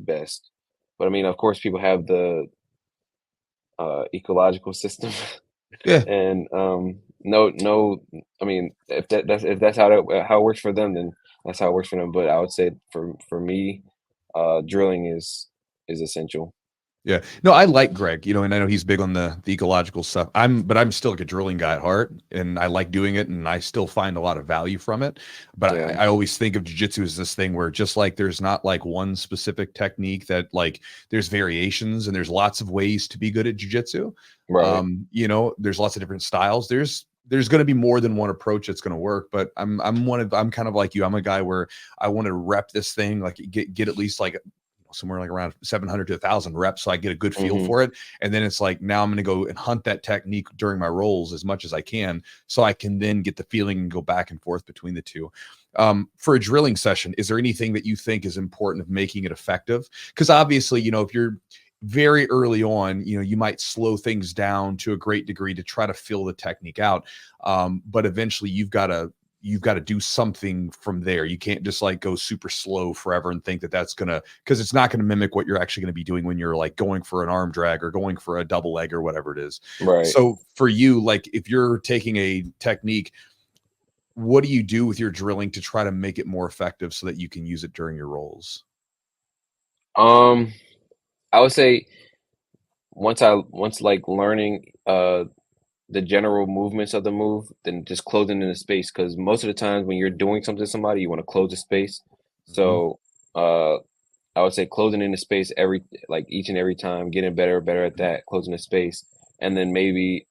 best. But I mean, of course, people have the ecological system. And no, I mean, if that's how it works for them, then that's how it works for them. But I would say for me, drilling is essential. Yeah. No, I like Greg, and I know he's big on the ecological stuff. But I'm still like a drilling guy at heart, and I like doing it, and I still find a lot of value from it. But I always think of jiu-jitsu as this thing where just like there's not like one specific technique, that like there's variations and there's lots of ways to be good at jiu-jitsu. Right. There's lots of different styles. There's going to be more than one approach that's going to work, but I'm kind of like you. I'm a guy where I want to rep this thing, like get at least like somewhere like around 700 to 1,000 reps, so I get a good feel for it. And then it's like, now I'm going to go and hunt that technique during my rolls as much as I can, so I can then get the feeling and go back and forth between the two. For a drilling session, is there anything that you think is important of making it effective? Because obviously, if you're very early on, you might slow things down to a great degree to try to fill the technique out. But eventually you've got to do something from there. You can't just like go super slow forever and think that that's because it's not going to mimic what you're actually going to be doing when you're like going for an arm drag or going for a double leg or whatever it is. Right. So for you, like if you're taking a technique, what do you do with your drilling to try to make it more effective so that you can use it during your rolls? I would say once like learning the general movements of the move, then just closing in the space, because most of the times when you're doing something to somebody, you want to close the space. So I would say closing in the space each and every time, getting better at that, closing the space, and then maybe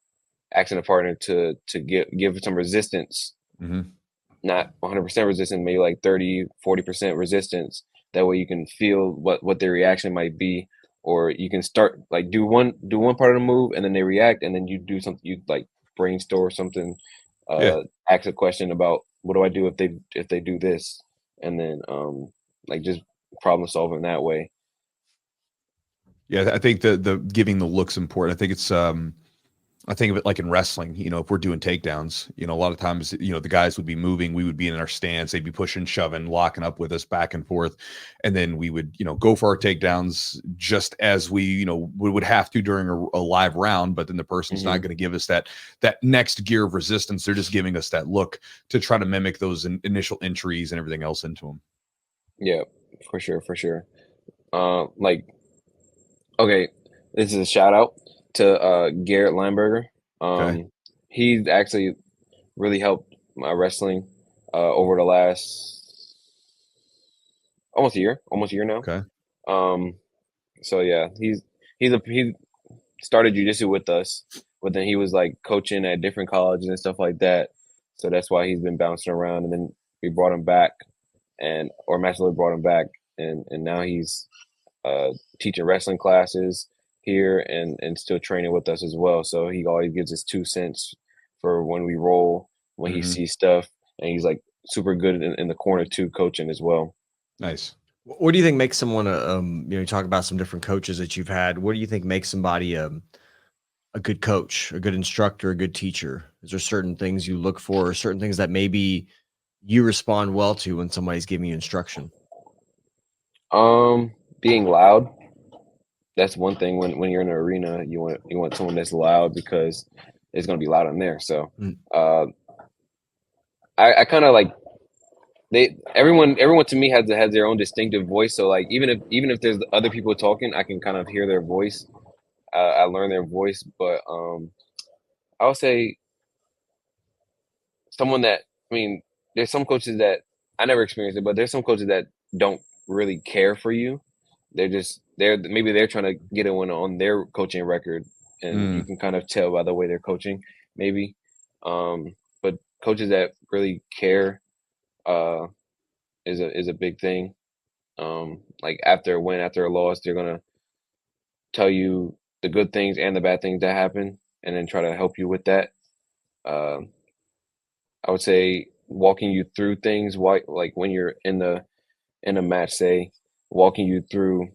asking a partner to give some resistance, not 100% resistance, maybe like 30-40% resistance. That way you can feel what their reaction might be, or you can start like do one part of the move and then they react, and then you do something, you like brainstorm something, Yeah. ask a question about what do I do if they do this, and then like just problem solving that way. Yeah, I think the giving the looks important. I think it's I think of it like in wrestling, you know, if we're doing takedowns, you know, a lot of times, you know, the guys would be moving, we would be in our stance, they'd be pushing, shoving, locking up with us back and forth. And then we would, you know, go for our takedowns just as we, you know, would have to during a live round, but then the person's not going to give us that next gear of resistance. They're just giving us that look to try to mimic those initial entries and everything else into them. Yeah, for sure, for sure. Like, okay, this is a shout out to Garrett Limburger. Okay. He's actually really helped my wrestling over the last almost a year now. Okay. So yeah, he started jiu-jitsu with us, but then he was like coaching at different colleges and stuff like that. So that's why he's been bouncing around, and then we brought him back, or Master Lloyd brought him back, and now he's teaching wrestling classes here and still training with us as well. So he always gives us 2 cents for when we roll, when he sees stuff, and he's like super good in the corner too, coaching as well. Nice. What do you think makes someone you know, you talk about some different coaches that you've had. What do you think makes somebody a good coach, a good instructor, a good teacher? Is there certain things you look for, or certain things that maybe you respond well to when somebody's giving you instruction? Being loud. That's one thing. When you're in an arena, you want someone that's loud, because it's gonna be loud in there. So I kind of like everyone to me has their own distinctive voice. So like even if there's other people talking, I can kind of hear their voice. I learn their voice, but I would say someone that, I mean, there's some coaches that I never experienced it, but there's some coaches that don't really care for you. Maybe they're trying to get it on their coaching record, and you can kind of tell by the way they're coaching, maybe. But coaches that really care is a big thing. Like after a win, after a loss, they're gonna tell you the good things and the bad things that happen, and then try to help you with that. I would say walking you through things, like when you're in a match, say walking you through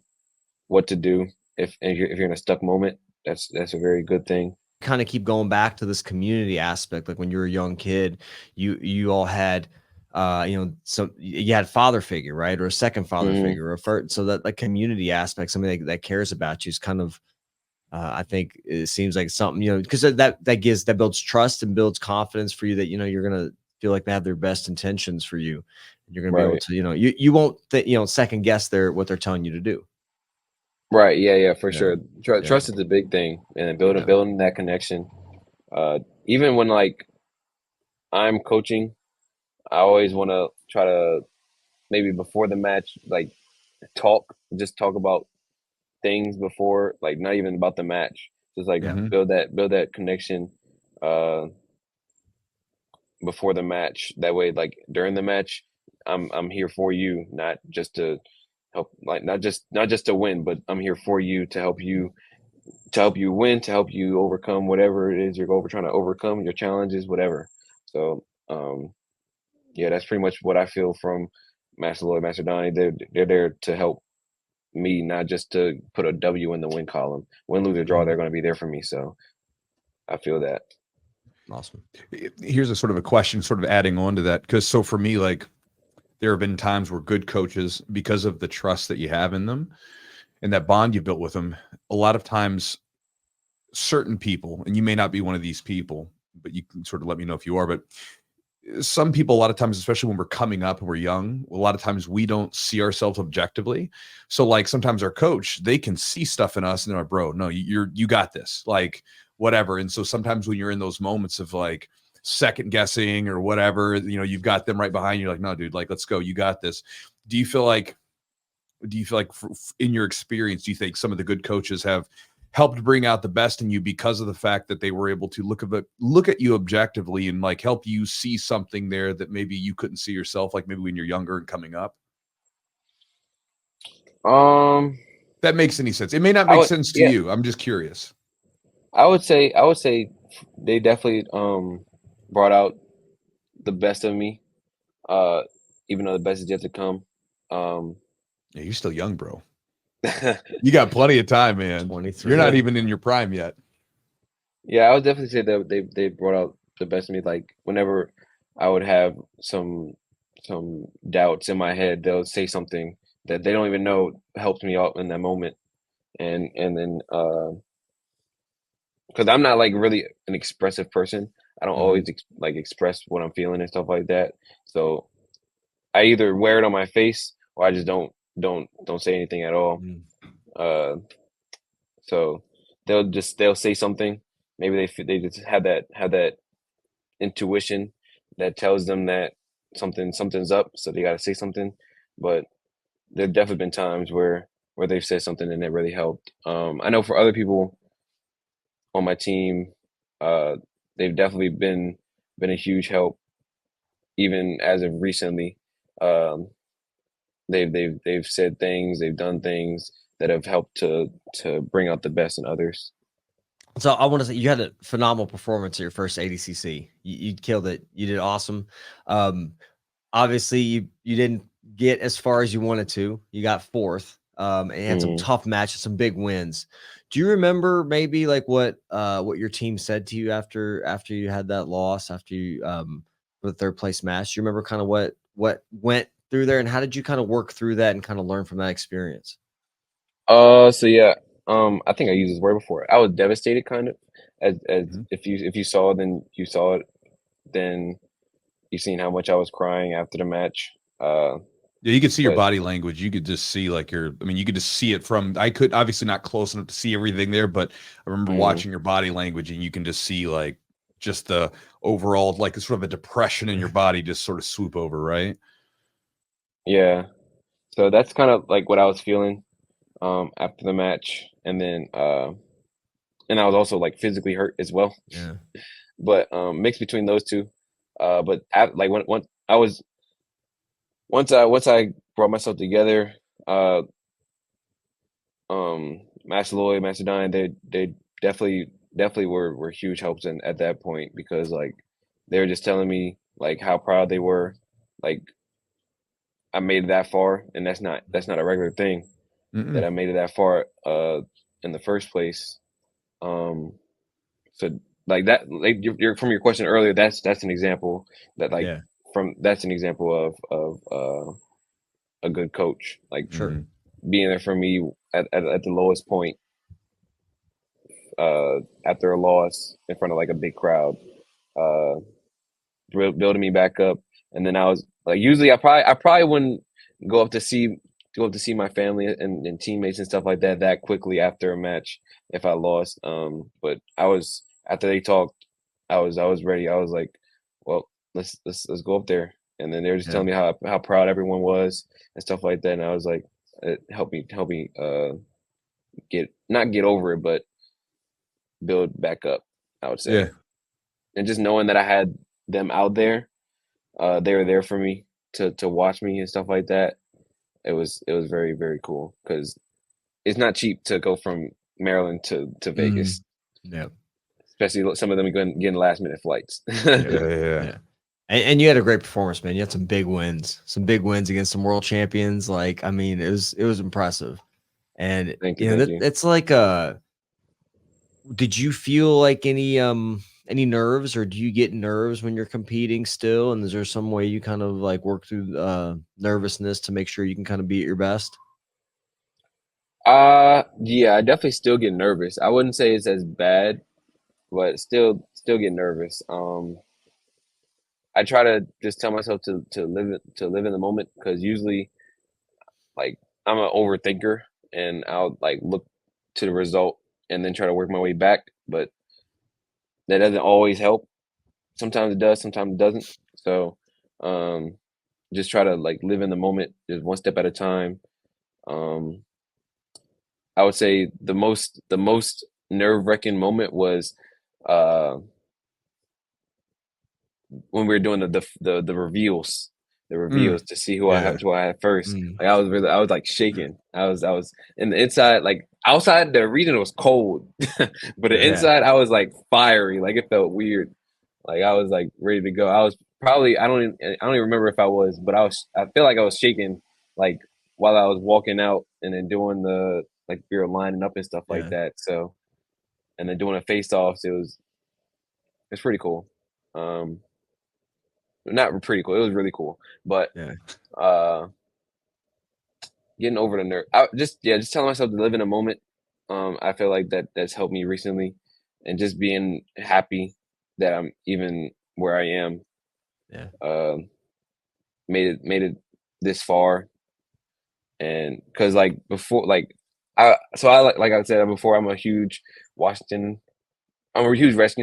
what to do if you're in a stuck moment. That's a very good thing. Kind of keep going back to this community aspect. Like when you were a young kid, you all had you know, you had father figure, right, or a second father figure, or a first, so that like community aspect, somebody that cares about you, is kind of I think it seems like something, you know, because that builds trust and builds confidence for you, that, you know, you're gonna feel like they have their best intentions for you, and you're gonna be able to, you know, you won't you know, second guess what they're telling you to do. Right. Yeah, for Yeah. sure. Trust is a big thing, and building that connection. Even when like I'm coaching, I always want to try to, maybe before the match, like just talk about things before, like not even about the match, just like build that connection before the match. That way, like during the match, I'm here for you, not just to help, like not just to win, but I'm here for you to help you win, to help you overcome whatever it is you're trying to overcome, your challenges, whatever. So yeah, that's pretty much what I feel from Master Lloyd, Master Donnie. They're there to help me, not just to put a W in the win column. Win, lose, or draw, they're going to be there for me. So I feel that. Awesome. Here's a sort of a question, sort of adding on to that, because so for me, like there have been times where good coaches, because of the trust that you have in them and that bond you built with them, a lot of times certain people, and you may not be one of these people, but you can sort of let me know if you are, but some people, a lot of times, especially when we're coming up and we're young, a lot of times we don't see ourselves objectively. So like sometimes our coach, they can see stuff in us and they're like, bro, no, you got this, like whatever. And so sometimes when you're in those moments of like second guessing or whatever, you know, you've got them right behind you, like, no, dude, like, let's go. You got this. Do you feel like in your experience, do you think some of the good coaches have helped bring out the best in you because of the fact that they were able to look at you objectively and like help you see something there that maybe you couldn't see yourself, like maybe when you're younger and coming up? that makes any sense. It may not I make would, sense to yeah, you. I'm just curious. I would say they definitely brought out the best of me. Even though the best is yet to come. Yeah, you're still young, bro. You got plenty of time, man. 23. You're not even in your prime yet. Yeah, I would definitely say that they brought out the best of me. Like whenever I would have some doubts in my head, they'll say something that they don't even know helped me out in that moment. And then because I'm not like really an expressive person. I don't always like express what I'm feeling and stuff like that. So I either wear it on my face or I just don't say anything at all. Uh, so they'll say something. Maybe they just have that intuition that tells them that something's up, so they got to say something. But there've definitely been times where they've said something and it really helped. I know for other people on my team, they've definitely been a huge help, even as of recently. Um, they've said things, they've done things that have helped to bring out the best in others. So I want to say you had a phenomenal performance at your first ADCC. You killed it. You did awesome. Obviously, you didn't get as far as you wanted to. You got fourth. And you had some tough matches, some big wins. Do you remember maybe like what your team said to you after you had that loss, after you for the third place match? Do you remember kind of what went through there, and how did you kind of work through that and kind of learn from that experience? So yeah, I think I used this word before. I was devastated, kind of, as if you saw, then you saw it, then you seen how much I was crying after the match. Yeah, you could see your But body language. You could just see like you could just see it from, I could obviously not close enough to see everything there, but I remember watching your body language and you can just see like just the overall, like sort of a depression in your body just sort of swoop over, right? yeah, so that's kind of like what I was feeling after the match, and then and I was also like physically hurt as well. Yeah. But mixed between those two. But like when I was once I brought myself together, Master Lloyd, Master Dine, they definitely were huge helps at that point, because like they were just telling me like how proud they were, like I made it that far, and that's not a regular thing that I made it that far in the first place. So like that, like you're from your question earlier, that's an example that like Yeah. that's an example of a good coach, like Sure. being there for me at the lowest point, after a loss in front of like a big crowd, uh, building me back up. And then I was like, usually I probably wouldn't go up to see my family and teammates and stuff like that quickly after a match if I lost. But I was, after they talked, I was ready. I was like, well, let's go up there. And then they were just telling me how proud everyone was and stuff like that. And I was like, help me not get over it, but build back up, I would say. Yeah. And just knowing that I had them out there, they were there for me to watch me and stuff like that. It was very, very cool, because it's not cheap to go from Maryland to Vegas. Yeah. Especially some of them getting last minute flights. Yeah. And you had a great performance, man. You had some big wins against some world champions. Like, I mean, it was impressive. And Thank you. it's like did you feel like any nerves, or do you get nerves when you're competing still? And is there some way you kind of like work through nervousness to make sure you can kind of be at your best? Yeah, I definitely still get nervous. I wouldn't say it's as bad, but still get nervous. I try to just tell myself to live in the moment, because usually, like, I'm an overthinker, and I'll like look to the result and then try to work my way back, but that doesn't always help. Sometimes it does, sometimes it doesn't. So just try to like live in the moment, just one step at a time. um I would say the most nerve-wracking moment was uh when we were doing the reveals, reveals to see who I had first. Mm. Like I was like shaking. I was in the inside, like outside the region was cold, but the inside I was like fiery. Like it felt weird. Like I was like ready to go. I was probably I don't even remember if I was, but I feel like I was shaking like while I was walking out and then doing the like we were lining up and stuff like that. So and then doing a face offs, it's pretty cool. Not pretty cool. It was really cool. But getting over the nerve. Just telling myself to live in a moment. I feel like that's helped me recently, and just being happy that I'm even where I am. Made it this far, and because like before, like I said before, I'm a huge Redskins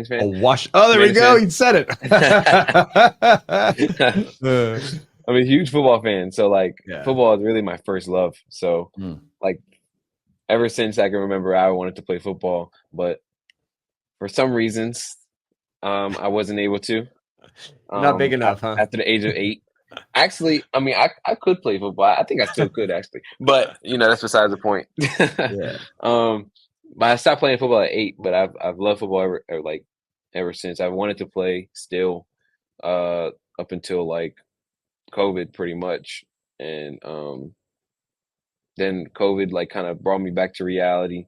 fan. There we go. You said it. I'm a huge football fan, so like football is really my first love. So like ever since I can remember, I wanted to play football, but for some reasons, I wasn't able to. Not big enough, huh? After the age of 8. Actually, I mean, I could play football. I think I still could actually, but that's besides the point. But I stopped playing football at 8. But I've loved football ever since. I wanted to play still, up until like COVID, pretty much, and then COVID like kind of brought me back to reality,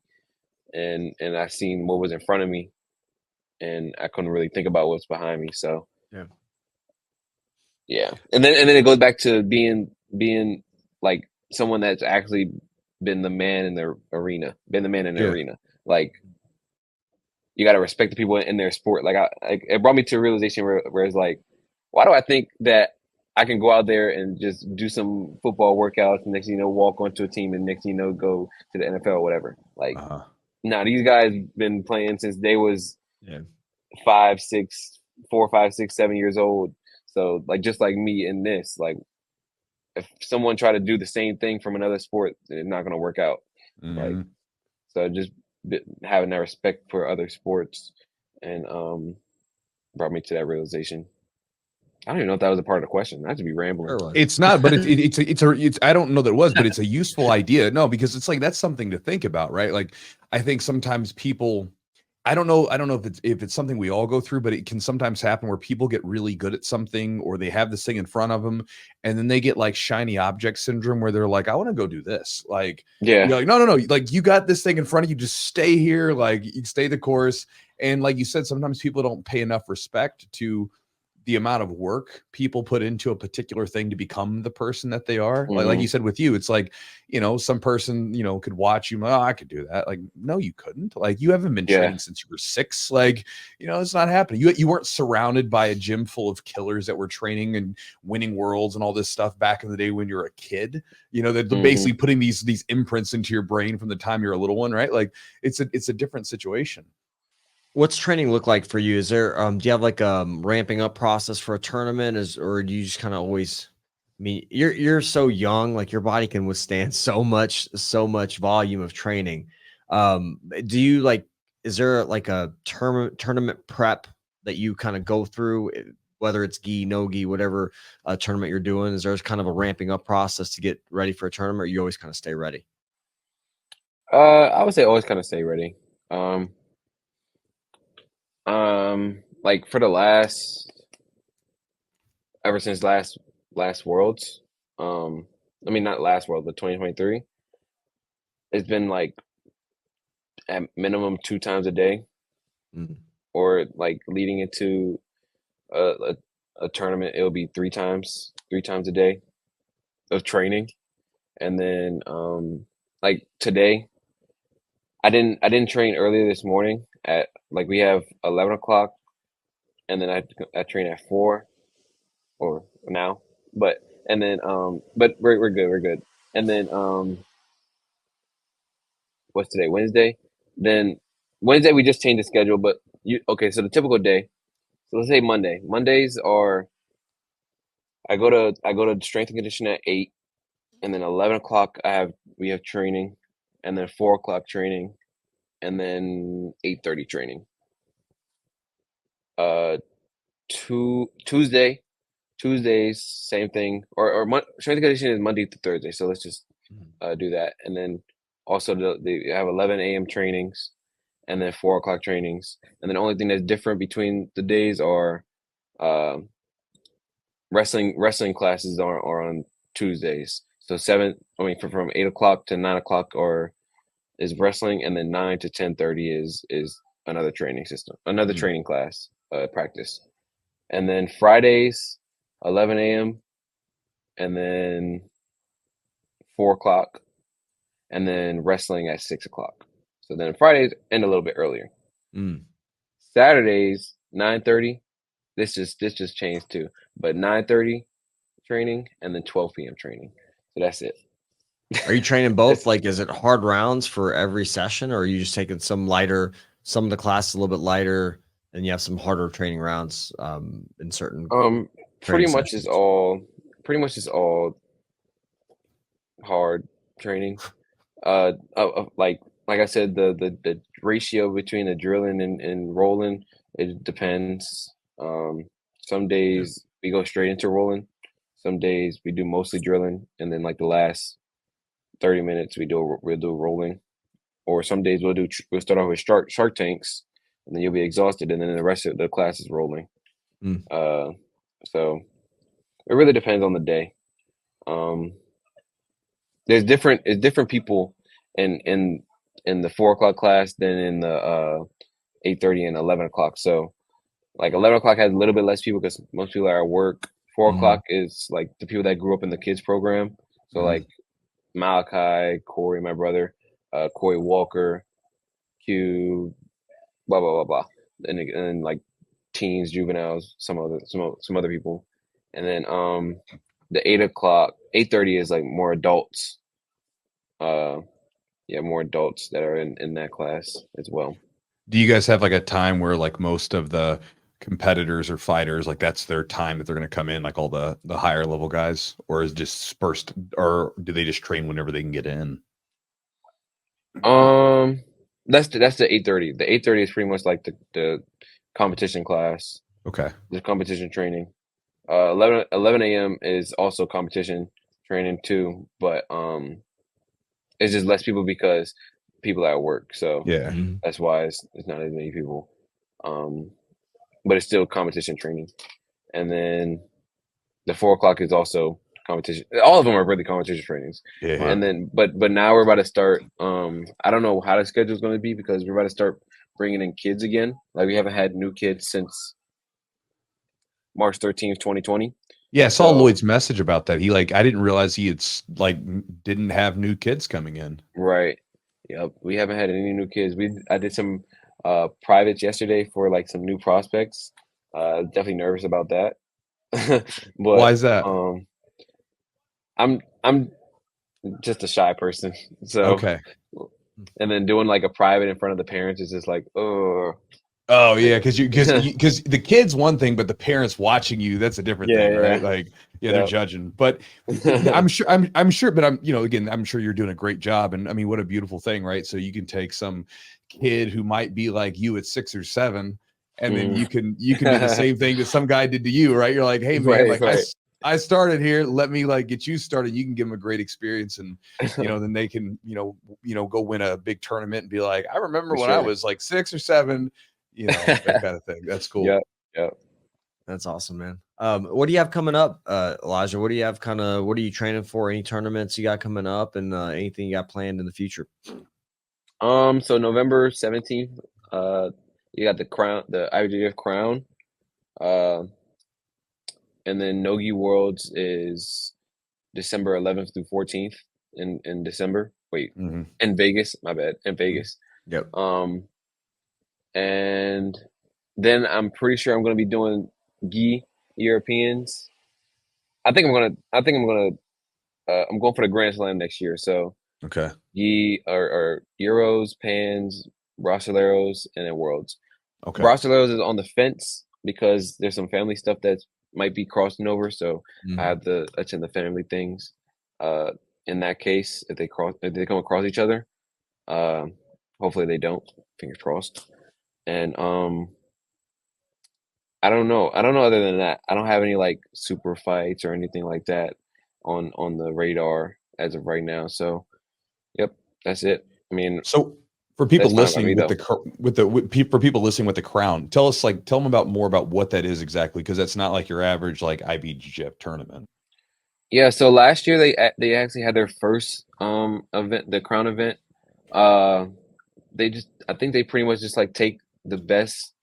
and I seen what was in front of me, and I couldn't really think about what's behind me. So yeah, and then it goes back to being like someone that's actually been the man in the arena, Like you got to respect the people in their sport. Like it brought me to a realization where it's like, why do I think that I can go out there and just do some football workouts, and next thing you know, walk onto a team, and next thing you know, go to the NFL or whatever. Like, these guys been playing since they was 5, 6, 4, 5, 6, 7 years old. So like just like me in this, like if someone try to do the same thing from another sport, it's not going to work out. Like so, just having that respect for other sports, and brought me to that realization. I don't even know if that was a part of the question. I should be rambling. It's not, but it's I don't know that it was, but it's a useful idea. No, because it's like that's something to think about, right? Like I think sometimes people, I don't know if it's something we all go through, but it can sometimes happen where people get really good at something, or they have this thing in front of them, and then they get like shiny object syndrome where they're like, I want to go do this. Like, you're like, no, like you got this thing in front of you, just stay here, like you stay the course. And like you said, sometimes people don't pay enough respect to the amount of work people put into a particular thing to become the person that they are. Like you said with you, it's like, some person, could watch you. Oh, I could do that. Like, no, you couldn't. Like, you haven't been training since you were 6. Like, it's not happening. You weren't surrounded by a gym full of killers that were training and winning worlds and all this stuff back in the day when you're a kid. They're basically putting these imprints into your brain from the time you're a little one, right? Like, it's a different situation. What's training look like for you? Is there do you have like a ramping up process for a tournament, or do you just kind of always, I mean, you're so young, like your body can withstand so much volume of training. Do you like, is there like a tournament prep that you kind of go through, whether it's gi, no gi, whatever tournament you're doing? Is there kind of a ramping up process to get ready for a tournament, or you always kind of stay ready? I would say always kind of stay ready. Like for ever since last Worlds, I mean not last World, but 2023, it's been like at minimum 2 times a day, or like leading into a tournament, it'll be 3 times a day of training, and then like today, I didn't train earlier this morning at like we have 11 o'clock, and then I train at 4 or now, but we're good. And then what's today? Wednesday. Then Wednesday we just changed the schedule, but so the typical day. So let's say Monday. Mondays are I go to strength and conditioning at 8, and then 11 o'clock we have training, and then 4 o'clock training, and then 8:30 training. Tuesday Tuesdays, same thing. Or strength and conditioning is Monday to Thursday. So let's just do that. And then also they have 11 a.m. trainings, and then 4 o'clock trainings. And then the only thing that's different between the days are wrestling classes are on Tuesdays. So from 8 o'clock to 9 o'clock is wrestling, and then 9 to 10:30 is another training system, another training class, practice. And then Fridays, 11 a.m. and then 4 o'clock, and then wrestling at 6 o'clock. So then Fridays end a little bit earlier. Saturdays, 9:30. This just changed too, but 9:30 training and then 12 p.m. training. So that's it. Are you training both? Like, is it hard rounds for every session, or are you just taking some of the classes a little bit lighter, and you have some harder training rounds in certain? Pretty much is all hard training. Like I said, the ratio between the drilling and rolling, it depends. Some days we go straight into rolling. Some days we do mostly drilling, and then like the last 30 minutes we'll do rolling. Or some days we'll start off with shark tanks, and then you'll be exhausted, and then the rest of the class is rolling. So it really depends on the day. There's different people in the 4 o'clock class than in the 8:30 and 11 o'clock. So like 11 o'clock has a little bit less people because most people are at work. 4 o'clock is like the people that grew up in the kids program. So like Malachi, Corey, my brother, Corey Walker, Q, blah blah blah blah, and like teens, juveniles, some other people, and then the 8:30 is like more adults. More adults that are in that class as well. Do you guys have like a time where like most of the competitors or fighters, like that's their time that they're going to come in, like all the higher level guys, or is it just dispersed, or do they just train whenever they can get in? That's the 8:30. The 8:30 is pretty much like the competition class. Okay. The competition training. 11 a.m. is also competition training too, but it's just less people because people are at work. So yeah, that's why it's not as many people. But it's still competition training. And then the 4 o'clock is also competition. All of them are really competition trainings. Yeah. And then, but now we're about to start. I don't know how the schedule is going to be because we're about to start bringing in kids again. Like we haven't had new kids since March 13th, 2020. Yeah, I saw Lloyd's message about that. He I didn't realize he had didn't have new kids coming in. Right. Yep. We haven't had any new kids. I did some privates yesterday for like some new prospects. Definitely nervous about that. But why is that? I'm just a shy person. So okay. And then doing like a private in front of the parents is just like, oh. Oh yeah, because the kid's one thing, but the parents watching you, that's a different thing, right? Like, they're judging. But I'm sure, but again, I'm sure you're doing a great job. And I mean, what a beautiful thing, right? So you can take some kid who might be like you at 6 or 7, and then you can do the same thing that some guy did to you, right? You're like, hey man, I started here. Let me get you started. You can give them a great experience, and then they can go win a big tournament and be like, I remember when I was like 6 or 7. That kind of thing. That's cool. Yeah. That's awesome, man. What do you have coming up, Elijah? What do you have what are you training for? Any tournaments you got coming up, and anything you got planned in the future? So November 17th, you got the crown, the IBJJF crown. And then Nogi Worlds is December 11th through 14th in December. Wait, in Vegas, my bad. In Vegas. Yep. And then I'm pretty sure I'm going to be doing gi Europeans. I'm going for the Grand Slam next year. So okay, gi or Euros, Pans, Brasileiros, and then Worlds. Okay, Brasileiros is on the fence because there's some family stuff that might be crossing over. So I have to attend the family things. In that case, if they come across each other, hopefully they don't. Fingers crossed. And I don't know. I don't know other than that. I don't have any like super fights or anything like that on the radar as of right now. So, yep, that's it. I mean, So for people that's fine by me listening with though. for people listening with the crown, tell them about more about what that is exactly, because that's not like your average like IBJJF tournament. Yeah, so last year they actually had their first event, the crown event. Uh I think they pretty much just like take the best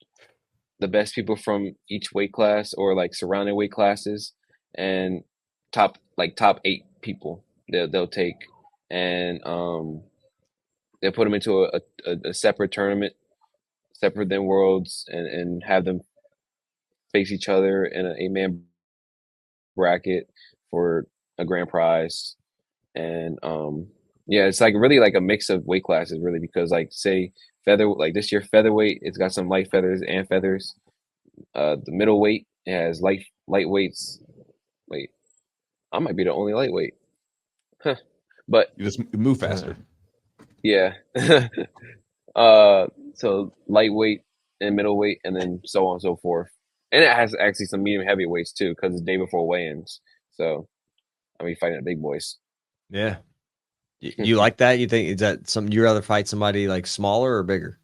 people from each weight class or like surrounding weight classes and top 8 people they'll take and they'll put them into a separate tournament, separate than worlds, and have them face each other in an 8-man bracket for a grand prize. And yeah, it's like really like a mix of weight classes really, because like say feather, like this year featherweight, it's got some light feathers and feathers. The middleweight has lightweights. Wait, I might be the only lightweight. Huh. But You just move faster. yeah. So lightweight and middleweight, and then so on and so forth. And it has actually some medium heavyweights too, because it's the day before weigh-ins. So I mean, fighting the big boys. Yeah. You like that? You think is that something you'd rather fight somebody like smaller or bigger?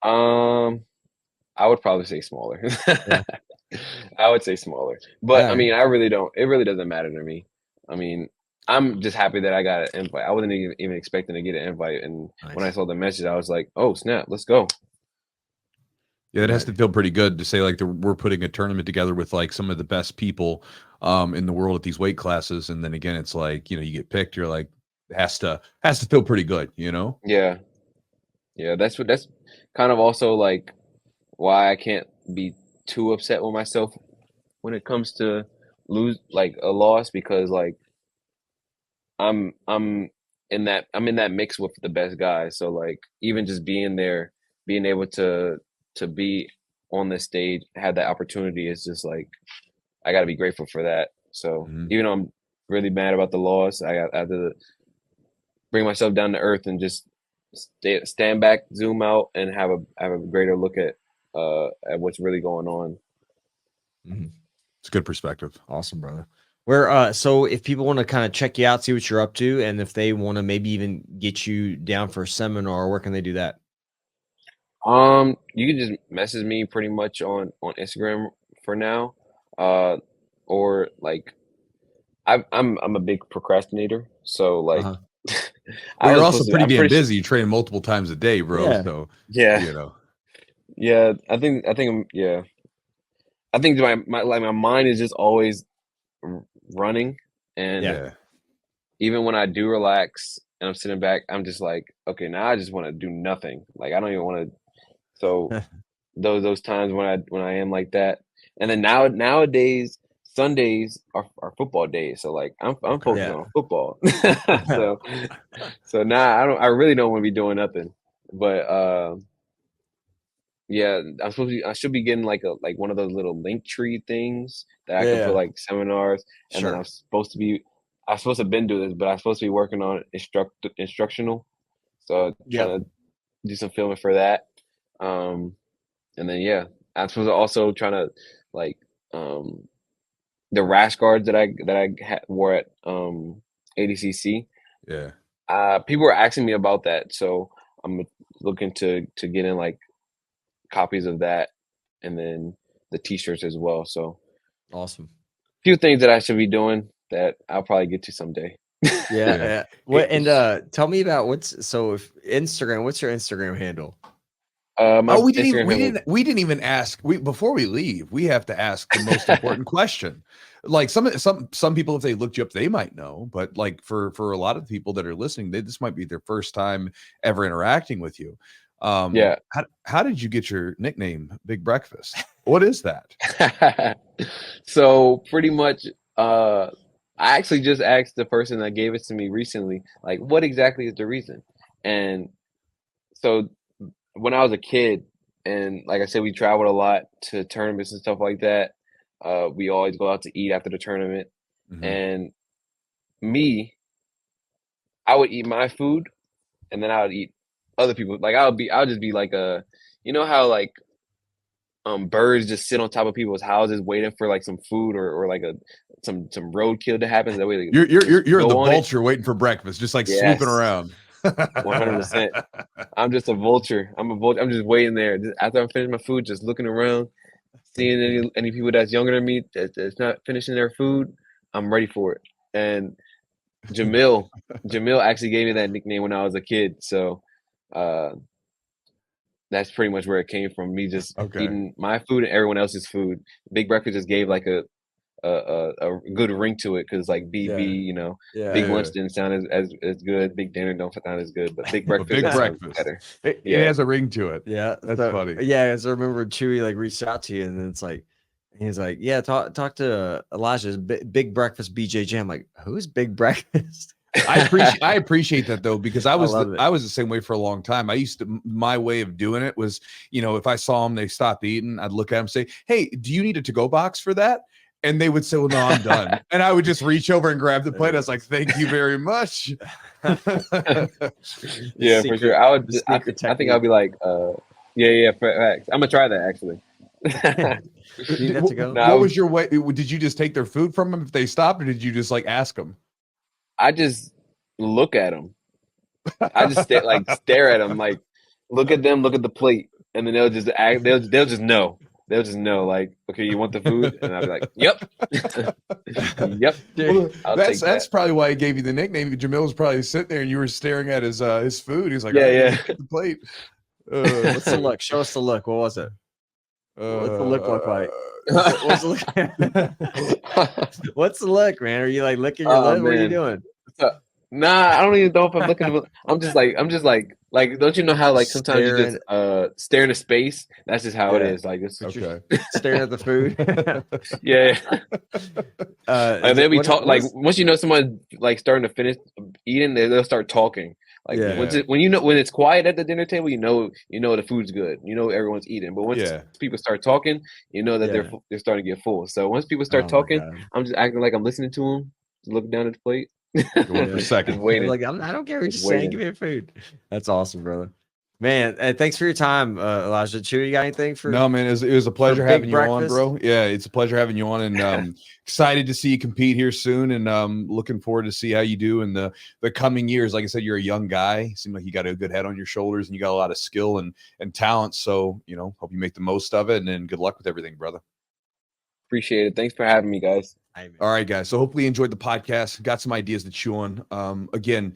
I would probably say smaller. Yeah. I would say smaller, but I Alright. mean, I really don't. It really doesn't matter to me. I mean, I'm just happy that I got an invite. I wasn't even expecting to get an invite, and when I Nice. saw the message, I was like, "Oh snap, let's go!" Yeah, it has Right. to feel pretty good to say like we're putting a tournament together with like some of the best people in the world at these weight classes, and then again, it's like you get picked. You're like it has to feel pretty good, you know. Yeah, yeah. That's kind of also like why I can't be too upset with myself when it comes to lose like a loss, because like I'm I'm in that mix with the best guys. So like even just being there, being able to be on the stage, have that opportunity is just like I got to be grateful for that. So Mhm. even though I'm really mad about the loss, I have to bring myself down to earth and just stand back, zoom out, and have a greater look at what's really going on. Mhm. It's a good perspective. Awesome, brother. Where so if people want to kind of check you out, see what you're up to, and if they want to maybe even get you down for a seminar, where can they do that? You can just message me pretty much on Instagram for now, uh, or like I'm a big procrastinator, so like Uh-huh. Well, I you're was also supposed to. pretty I'm damn pretty sure. busy. You train multiple times a day, bro. Yeah. So Yeah, you know, yeah. Yeah. I think my mind is just always running, and Yeah. yeah. even when I do relax and I'm sitting back, I'm just like, okay, now I just want to do nothing. Like I don't even want to. So those times when I am like that, and then nowadays Sundays are football days. So like I'm Okay. focused Yeah. on football. so so now I really don't want to be doing nothing. But yeah, I should be getting like one of those little link tree things that I can put Yeah. like seminars, and then Sure. I'm supposed to been do this, but I'm supposed to be working on instructional. So Yep. trying to do some filming for that. Um, and then yeah, I'm supposed to also trying to like um the rash guards that wore at ADCC. Yeah. People were asking me about that, so I'm looking to get in like copies of that, and then the t-shirts as well. So Awesome. a few things that I should be doing that I'll probably get to someday. Yeah. Yeah. Yeah. What It- and tell me about if Instagram, what's your Instagram handle? My oh, Instagram handle. we didn't even ask. We before we leave, we have to ask the most important question. Like some people, if they looked you up, they might know. But like for a lot of people that are listening, this might be their first time ever interacting with you. Yeah. How did you get your nickname, Big Breakfast? What is that? So pretty much, I actually just asked the person that gave it to me recently, like, what exactly is the reason? And so when I was a kid, and like I said, we traveled a lot to tournaments and stuff like that. We always go out to eat after the tournament, Mhm. and me, I would eat my food, and then I would eat other people. Like I'll just be like a, you know how like birds just sit on top of people's houses waiting for like some food or like some roadkill to happen. That way they You're the go on it. vulture waiting for breakfast, just like Yes. swooping around. 100%. I'm just a vulture. I'm a vulture. I'm just waiting there. After I'm finished my food, just looking around, seeing any people that's younger than me that's not finishing their food. I'm ready for it. And Jamil actually gave me that nickname when I was a kid. So that's pretty much where it came from. Me just eating my food and everyone else's food. Big Breakfast just gave like a good ring to it because like BB, you know, big lunch didn't sound as good. Big dinner don't sound as good, but big breakfast, big breakfast better. It has a ring to it. Yeah, that's funny. Yeah, because I remember Chewy like reached out to you, and then it's like he's like, yeah, talk to Elijah's Big Breakfast BJJ. I'm like, who's Big Breakfast? I appreciate that though, because I was the same way for a long time. My way of doing it was, you know, if I saw them, they stopped eating, I'd look at them and say, hey, do you need a to-go box for that? And they would say, well, no, I'm done. And I would just reach over and grab the plate. I was like, thank you very much. Yeah, for sure. I think I'll be like, yeah, facts. I'm gonna try that actually. What was your way? Did you just take their food from them if they stopped, or did you just like ask them? I just look at them. I just stare at them, like look at them, look at the plate, and then they'll just act. They'll just know. They'll just know, like, okay, you want the food, and I'll be like, yep, yep. Well, that's probably why he gave you the nickname. Jamil was probably sitting there, and you were staring at his food. He's like, yeah. The plate. What's the look? Show us the look. What was it? What's the look like? What's the look? What's the look, man? Are you like licking your lip? What are you doing? Nah, I don't even know if I'm looking. I'm just like, don't you know how like sometimes you just stare into space? That's just how it is. Like it's staring at the food. Yeah. And then we talk. Like once you know someone like starting to finish eating, they'll start talking. Like when it's quiet at the dinner table, you know the food's good. You know everyone's eating. But once people start talking, you know that they're starting to get full. So once people start talking, I'm just acting like I'm listening to them, just looking down at the plate. For a second, waiting. Like I don't care what you're saying. Give me food. That's awesome, brother. Man, thanks for your time, Elijah. Chew, you got anything for? No, man, it was a pleasure having you on, bro. Yeah, it's a pleasure having you on, and excited to see you compete here soon, and looking forward to see how you do in the coming years. Like I said, you're a young guy. Seem like you got a good head on your shoulders, and you got a lot of skill and talent. So, you know, hope you make the most of it, and then good luck with everything, brother. Appreciate it. Thanks for having me, guys. All right, guys. So hopefully you enjoyed the podcast. Got some ideas to chew on. Again,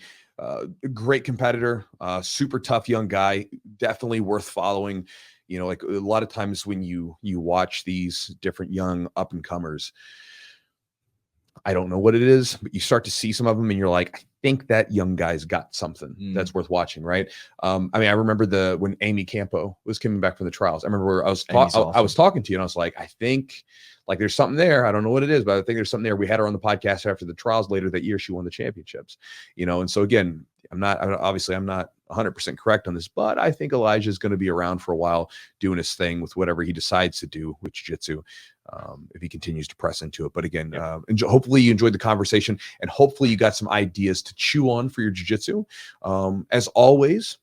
great competitor, super tough young guy, definitely worth following. You know, like a lot of times when you watch these different young up and comers, I don't know what it is, but you start to see some of them and you're like, I think that young guy's got something that's worth watching, right? I mean, I remember when Amy Campo was coming back from the trials. I remember I was talking to you and I was like, I think like there's something there. I don't know what it is, but I think there's something there. We had her on the podcast after the trials later that year. She won the championships, you know? And so again, I'm not 100% correct on this, but I think Elijah is going to be around for a while doing his thing with whatever he decides to do with jiu-jitsu, if he continues to press into it. But again, hopefully you enjoyed the conversation and hopefully you got some ideas to chew on for your jiu-jitsu. As always,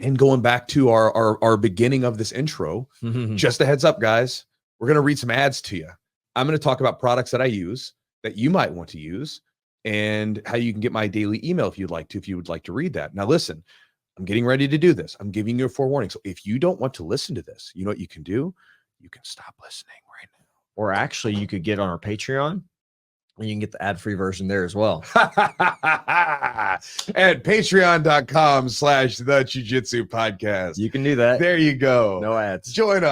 and going back to our beginning of this intro, just a heads up, guys, we're going to read some ads to you. I'm going to talk about products that I use that you might want to use and how you can get my daily email if you would like to read that. Now, listen, I'm getting ready to do this. I'm giving you a forewarning. So if you don't want to listen to this, you know what you can do? You can stop listening right now. Or actually, you could get on our Patreon and you can get the ad-free version there as well. At patreon.com/the Jiu-Jitsu podcast. You can do that. There you go. No ads. Join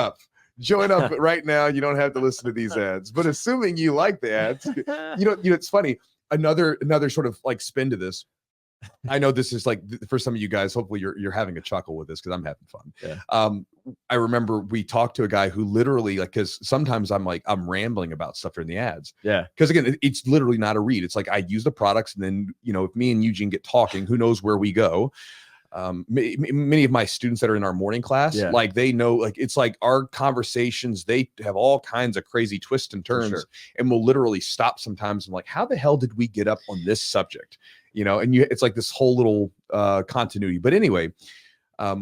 up right now. You don't have to listen to these ads, but assuming you like the ads, you know, it's funny. Another sort of like spin to this. I know this is like for some of you guys, hopefully you're having a chuckle with this because I'm having fun. Yeah. I remember we talked to a guy who literally because sometimes I'm rambling about stuff during the ads. Yeah. Because again, it's literally not a read. It's like I use the products and then, you know, if me and Eugene get talking, who knows where we go. Many of my students that are in our morning class, like they know, like it's like our conversations, they have all kinds of crazy twists and turns and we'll literally stop sometimes. I'm like, how the hell did we get up on this subject? You know, and it's like this whole little continuity. But anyway,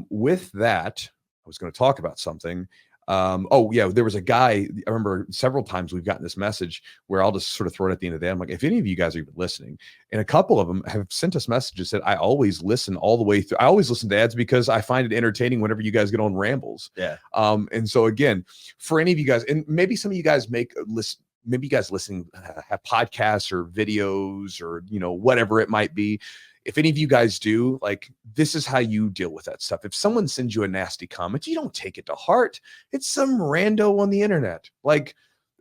with that, I was going to talk about something. Oh yeah, there was a guy, I remember several times we've gotten this message where I'll just sort of throw it at the end of the day. I'm like, if any of you guys are even listening, and a couple of them have sent us messages that I always listen all the way through. I always listen to ads because I find it entertaining whenever you guys get on rambles. Yeah. And so again, for any of you guys, and maybe some of you guys make a list, maybe you guys listening have podcasts or videos or, you know, whatever it might be. If any of you guys do, like, this is how you deal with that stuff. If someone sends you a nasty comment, you don't take it to heart. It's some rando on the internet. Like,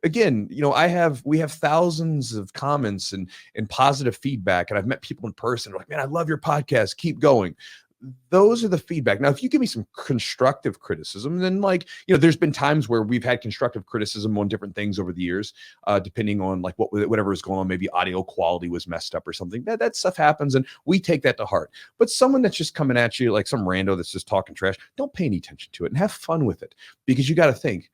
again, you know, we have thousands of comments and positive feedback, and I've met people in person like, man, I love your podcast. Keep going. Those are the feedback. Now, if you give me some constructive criticism, then, like, you know, there's been times where we've had constructive criticism on different things over the years, depending on like whatever is going on. Maybe audio quality was messed up or something. That stuff happens, and we take that to heart. But someone that's just coming at you like some rando that's just talking trash, don't pay any attention to it and have fun with it, because you got to think.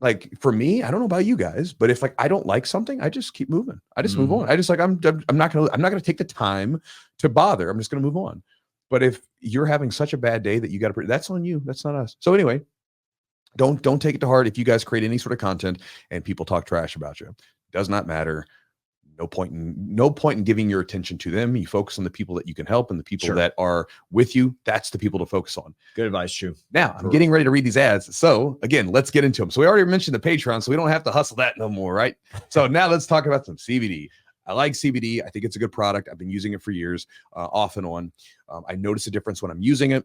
Like, for me, I don't know about you guys, but if like I don't like something, I just keep moving. I just move on. I just like I'm not gonna take the time to bother. I'm just gonna move on. But if you're having such a bad day that you got to, that's on you. That's not us. So anyway, don't take it to heart if you guys create any sort of content and people talk trash about you. Does not matter. No point in giving your attention to them. You focus on the people that you can help and the people that are with you. That's the people to focus on. Good advice, Chew. Now I'm getting ready to read these ads. So again, let's get into them. So we already mentioned the Patreon, so we don't have to hustle that no more, right? So now let's talk about some CBD. I like CBD. I think it's a good product. I've been using it for years, off and on. I notice a difference when I'm using it,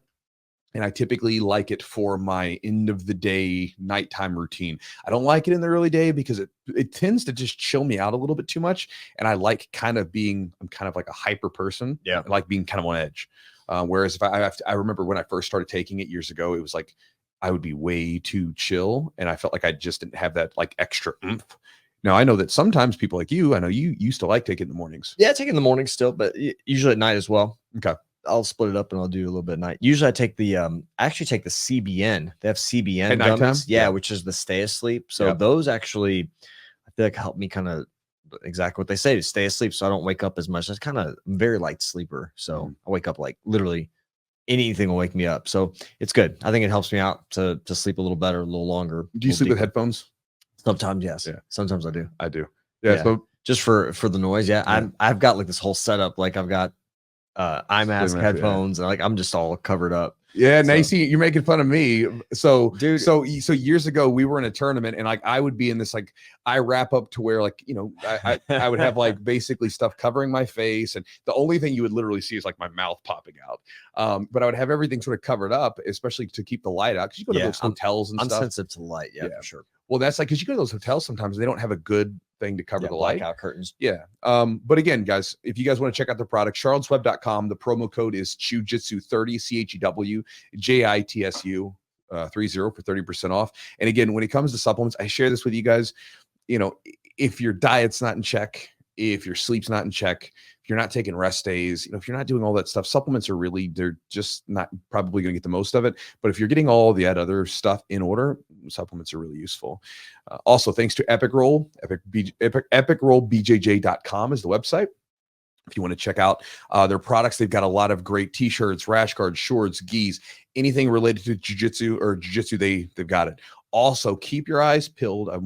and I typically like it for my end of the day nighttime routine. I don't like it in the early day because it tends to just chill me out a little bit too much. And I like I'm kind of like a hyper person. Yeah. I like being kind of on edge. Whereas if I remember when I first started taking it years ago, it was like I would be way too chill, and I felt like I just didn't have that like extra oomph. Now, I know that sometimes people like you, I know you used to like taking it in the mornings. Yeah, I take it in the morning still, but usually at night as well. Okay. I'll split it up and I'll do a little bit at night. Usually I take the I actually take the CBN. They have CBN at nighttime? gummies. Yeah, which is the stay asleep. So those actually, I feel like help me kind of exactly what they say, to stay asleep so I don't wake up as much. That's kind of very light sleeper. So I wake up like literally anything will wake me up. So it's good. I think it helps me out to sleep a little better, a little longer. Do you sleep with headphones? Sometimes, yes. Yeah. Sometimes I do. I do. Yeah. So just for the noise. Yeah. I've got like this whole setup. Like I've got iMask headphones, and like I'm just all covered up. Yeah, now you see, you're making fun of me. So, dude, so years ago we were in a tournament, and like I would be in this, like, I wrap up to where, like, you know, I would have like basically stuff covering my face, and the only thing you would literally see is like my mouth popping out. But I would have everything sort of covered up, especially to keep the light out, because you go to those hotels and stuff. I'm sensitive to light, yeah, for sure. Well, that's like, because you go to those hotels sometimes, they don't have a good thing to cover the light. Blackout curtains. Yeah. But again, guys, if you guys want to check out the product, charlottesweb.com, the promo code is Chewjitsu30, CHEWJITSU 30 for 30% off. And again, when it comes to supplements, I share this with you guys. You know, if your diet's not in check, if your sleep's not in check, if you're not taking rest days, you know, if you're not doing all that stuff, supplements are really, they're just not probably going to get the most of it. But if you're getting all that other stuff in order, supplements are really useful. Also, thanks to Epic Roll, EpicRollBJJ.com is the website. If you want to check out their products, they've got a lot of great t-shirts, rash guards, shorts, gis, anything related to jiu-jitsu, they've got it. Also, keep your eyes peeled. I've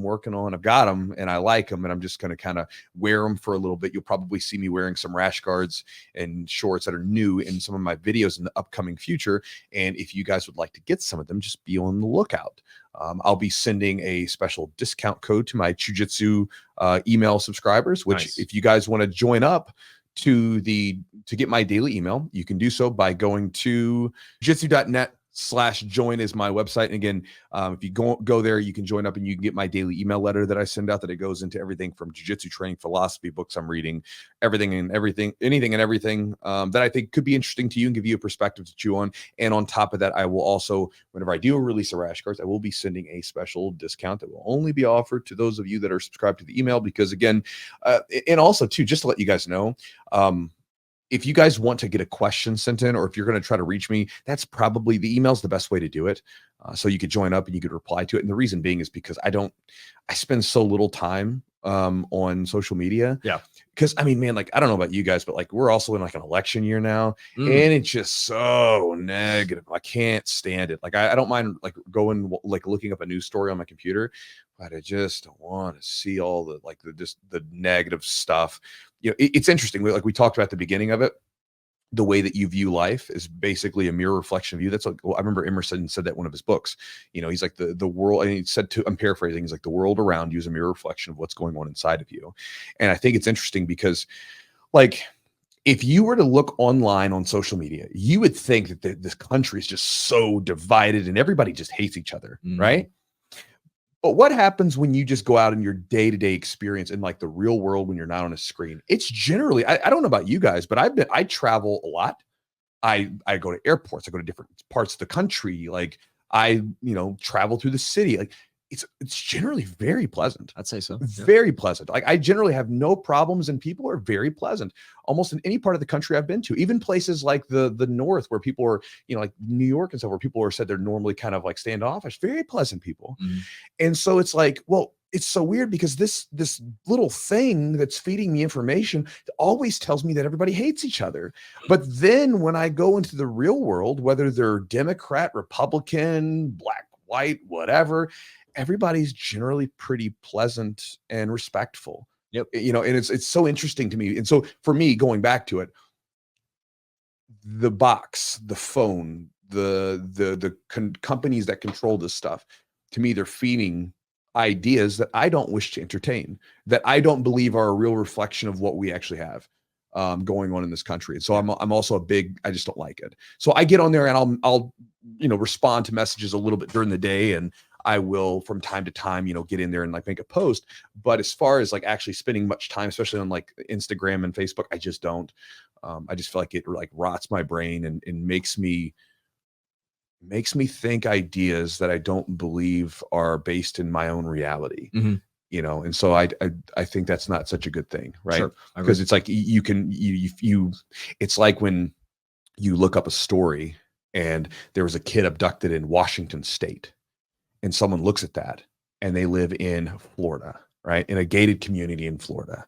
got them and I like them, and I'm just going to kind of wear them for a little bit. You'll probably see me wearing some rash guards and shorts that are new in some of my videos in the upcoming future. And if you guys would like to get some of them, just be on the lookout. I'll be sending a special discount code to my Jiu-Jitsu email subscribers, which if you guys want to join up to get my daily email, you can do so by going to jiu-jitsu.net/join is my website. And again, if you go there, you can join up and you can get my daily email letter that I send out, that it goes into everything from jiu-jitsu training philosophy, books I'm reading, anything and everything that I think could be interesting to you and give you a perspective to chew on. And on top of that, I will also, whenever I do release a rash guards, I will be sending a special discount that will only be offered to those of you that are subscribed to the email, because again, and also too, just to let you guys know, if you guys want to get a question sent in, or if you're going to try to reach me, that's probably the email's the best way to do it. So you could join up and you could reply to it. And the reason being is because I spend so little time on social media. Yeah. Because I mean, man, like, I don't know about you guys, but like, we're also in like an election year now, and it's just so negative. I can't stand it. Like, I don't mind like going, like looking up a news story on my computer, but I just don't want to see all the, like the negative stuff. You know, it's interesting. Like we talked about at the beginning of it, the way that you view life is basically a mirror reflection of you. That's like, well, I remember Emerson said that in one of his books. You know, he's like the world, and he said to, I'm paraphrasing, he's like, the world around you is a mirror reflection of what's going on inside of you. And I think it's interesting because, like, if you were to look online on social media, you would think that this country is just so divided and everybody just hates each other, right? But what happens when you just go out in your day-to-day experience in like the real world when you're not on a screen? It's generally, I don't know about you guys, but I travel a lot. I go to airports, I go to different parts of the country. Like I, you know, travel through the city. Like it's generally very pleasant. I'd say so. Very pleasant. Like I generally have no problems, and people are very pleasant almost in any part of the country I've been to, even places like the north where people are, you know, like New York and stuff, where people are said they're normally kind of like standoffish, very pleasant people. And so it's like, well, it's so weird because this little thing that's feeding me information always tells me that everybody hates each other. But then when I go into the real world, whether they're Democrat, Republican, black, white, whatever, everybody's generally pretty pleasant and respectful. Yep. You know, and it's so interesting to me. And so for me, going back to it, the box, the phone, the companies that control this stuff, to me, they're feeding ideas that I don't wish to entertain, that I don't believe are a real reflection of what we actually have going on in this country. And so I'm also I just don't like it. So I get on there and I'll you know, respond to messages a little bit during the day, and I will from time to time, you know, get in there and like make a post. But as far as like actually spending much time, especially on like Instagram and Facebook, I just don't. I just feel like it like rots my brain and makes me think ideas that I don't believe are based in my own reality. You know, and so I think that's not such a good thing, right? Sure, because it's like you it's like when you look up a story and there was a kid abducted in Washington State, and someone looks at that and they live in Florida, right? In a gated community in Florida.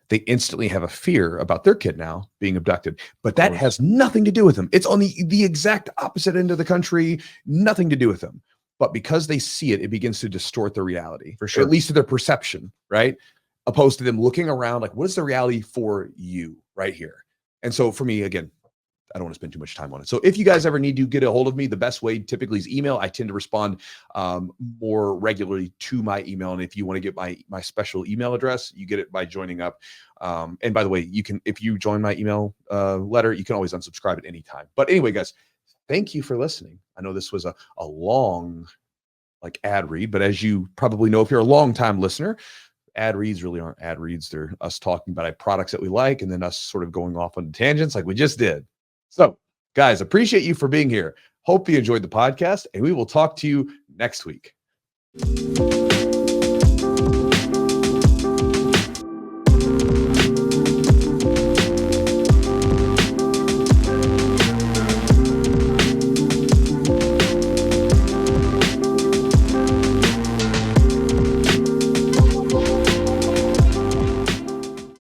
They instantly have a fear about their kid now being abducted, but that has nothing to do with them. It's on the exact opposite end of the country, nothing to do with them. But because they see it, it begins to distort their reality, for sure, at least to their perception, right? Opposed to them looking around like, what is the reality for you right here? And so for me, again, I don't want to spend too much time on it. So if you guys ever need to get a hold of me, the best way typically is email. I tend to respond more regularly to my email. And if you want to get my special email address, you get it by joining up. And by the way, you can, if you join my email letter, you can always unsubscribe at any time. But anyway, guys, thank you for listening. I know this was a long like ad read, but as you probably know, if you're a long time listener, ad reads really aren't ad reads. They're us talking about products that we like and then us sort of going off on tangents like we just did. So guys, appreciate you for being here. Hope you enjoyed the podcast, and we will talk to you next week.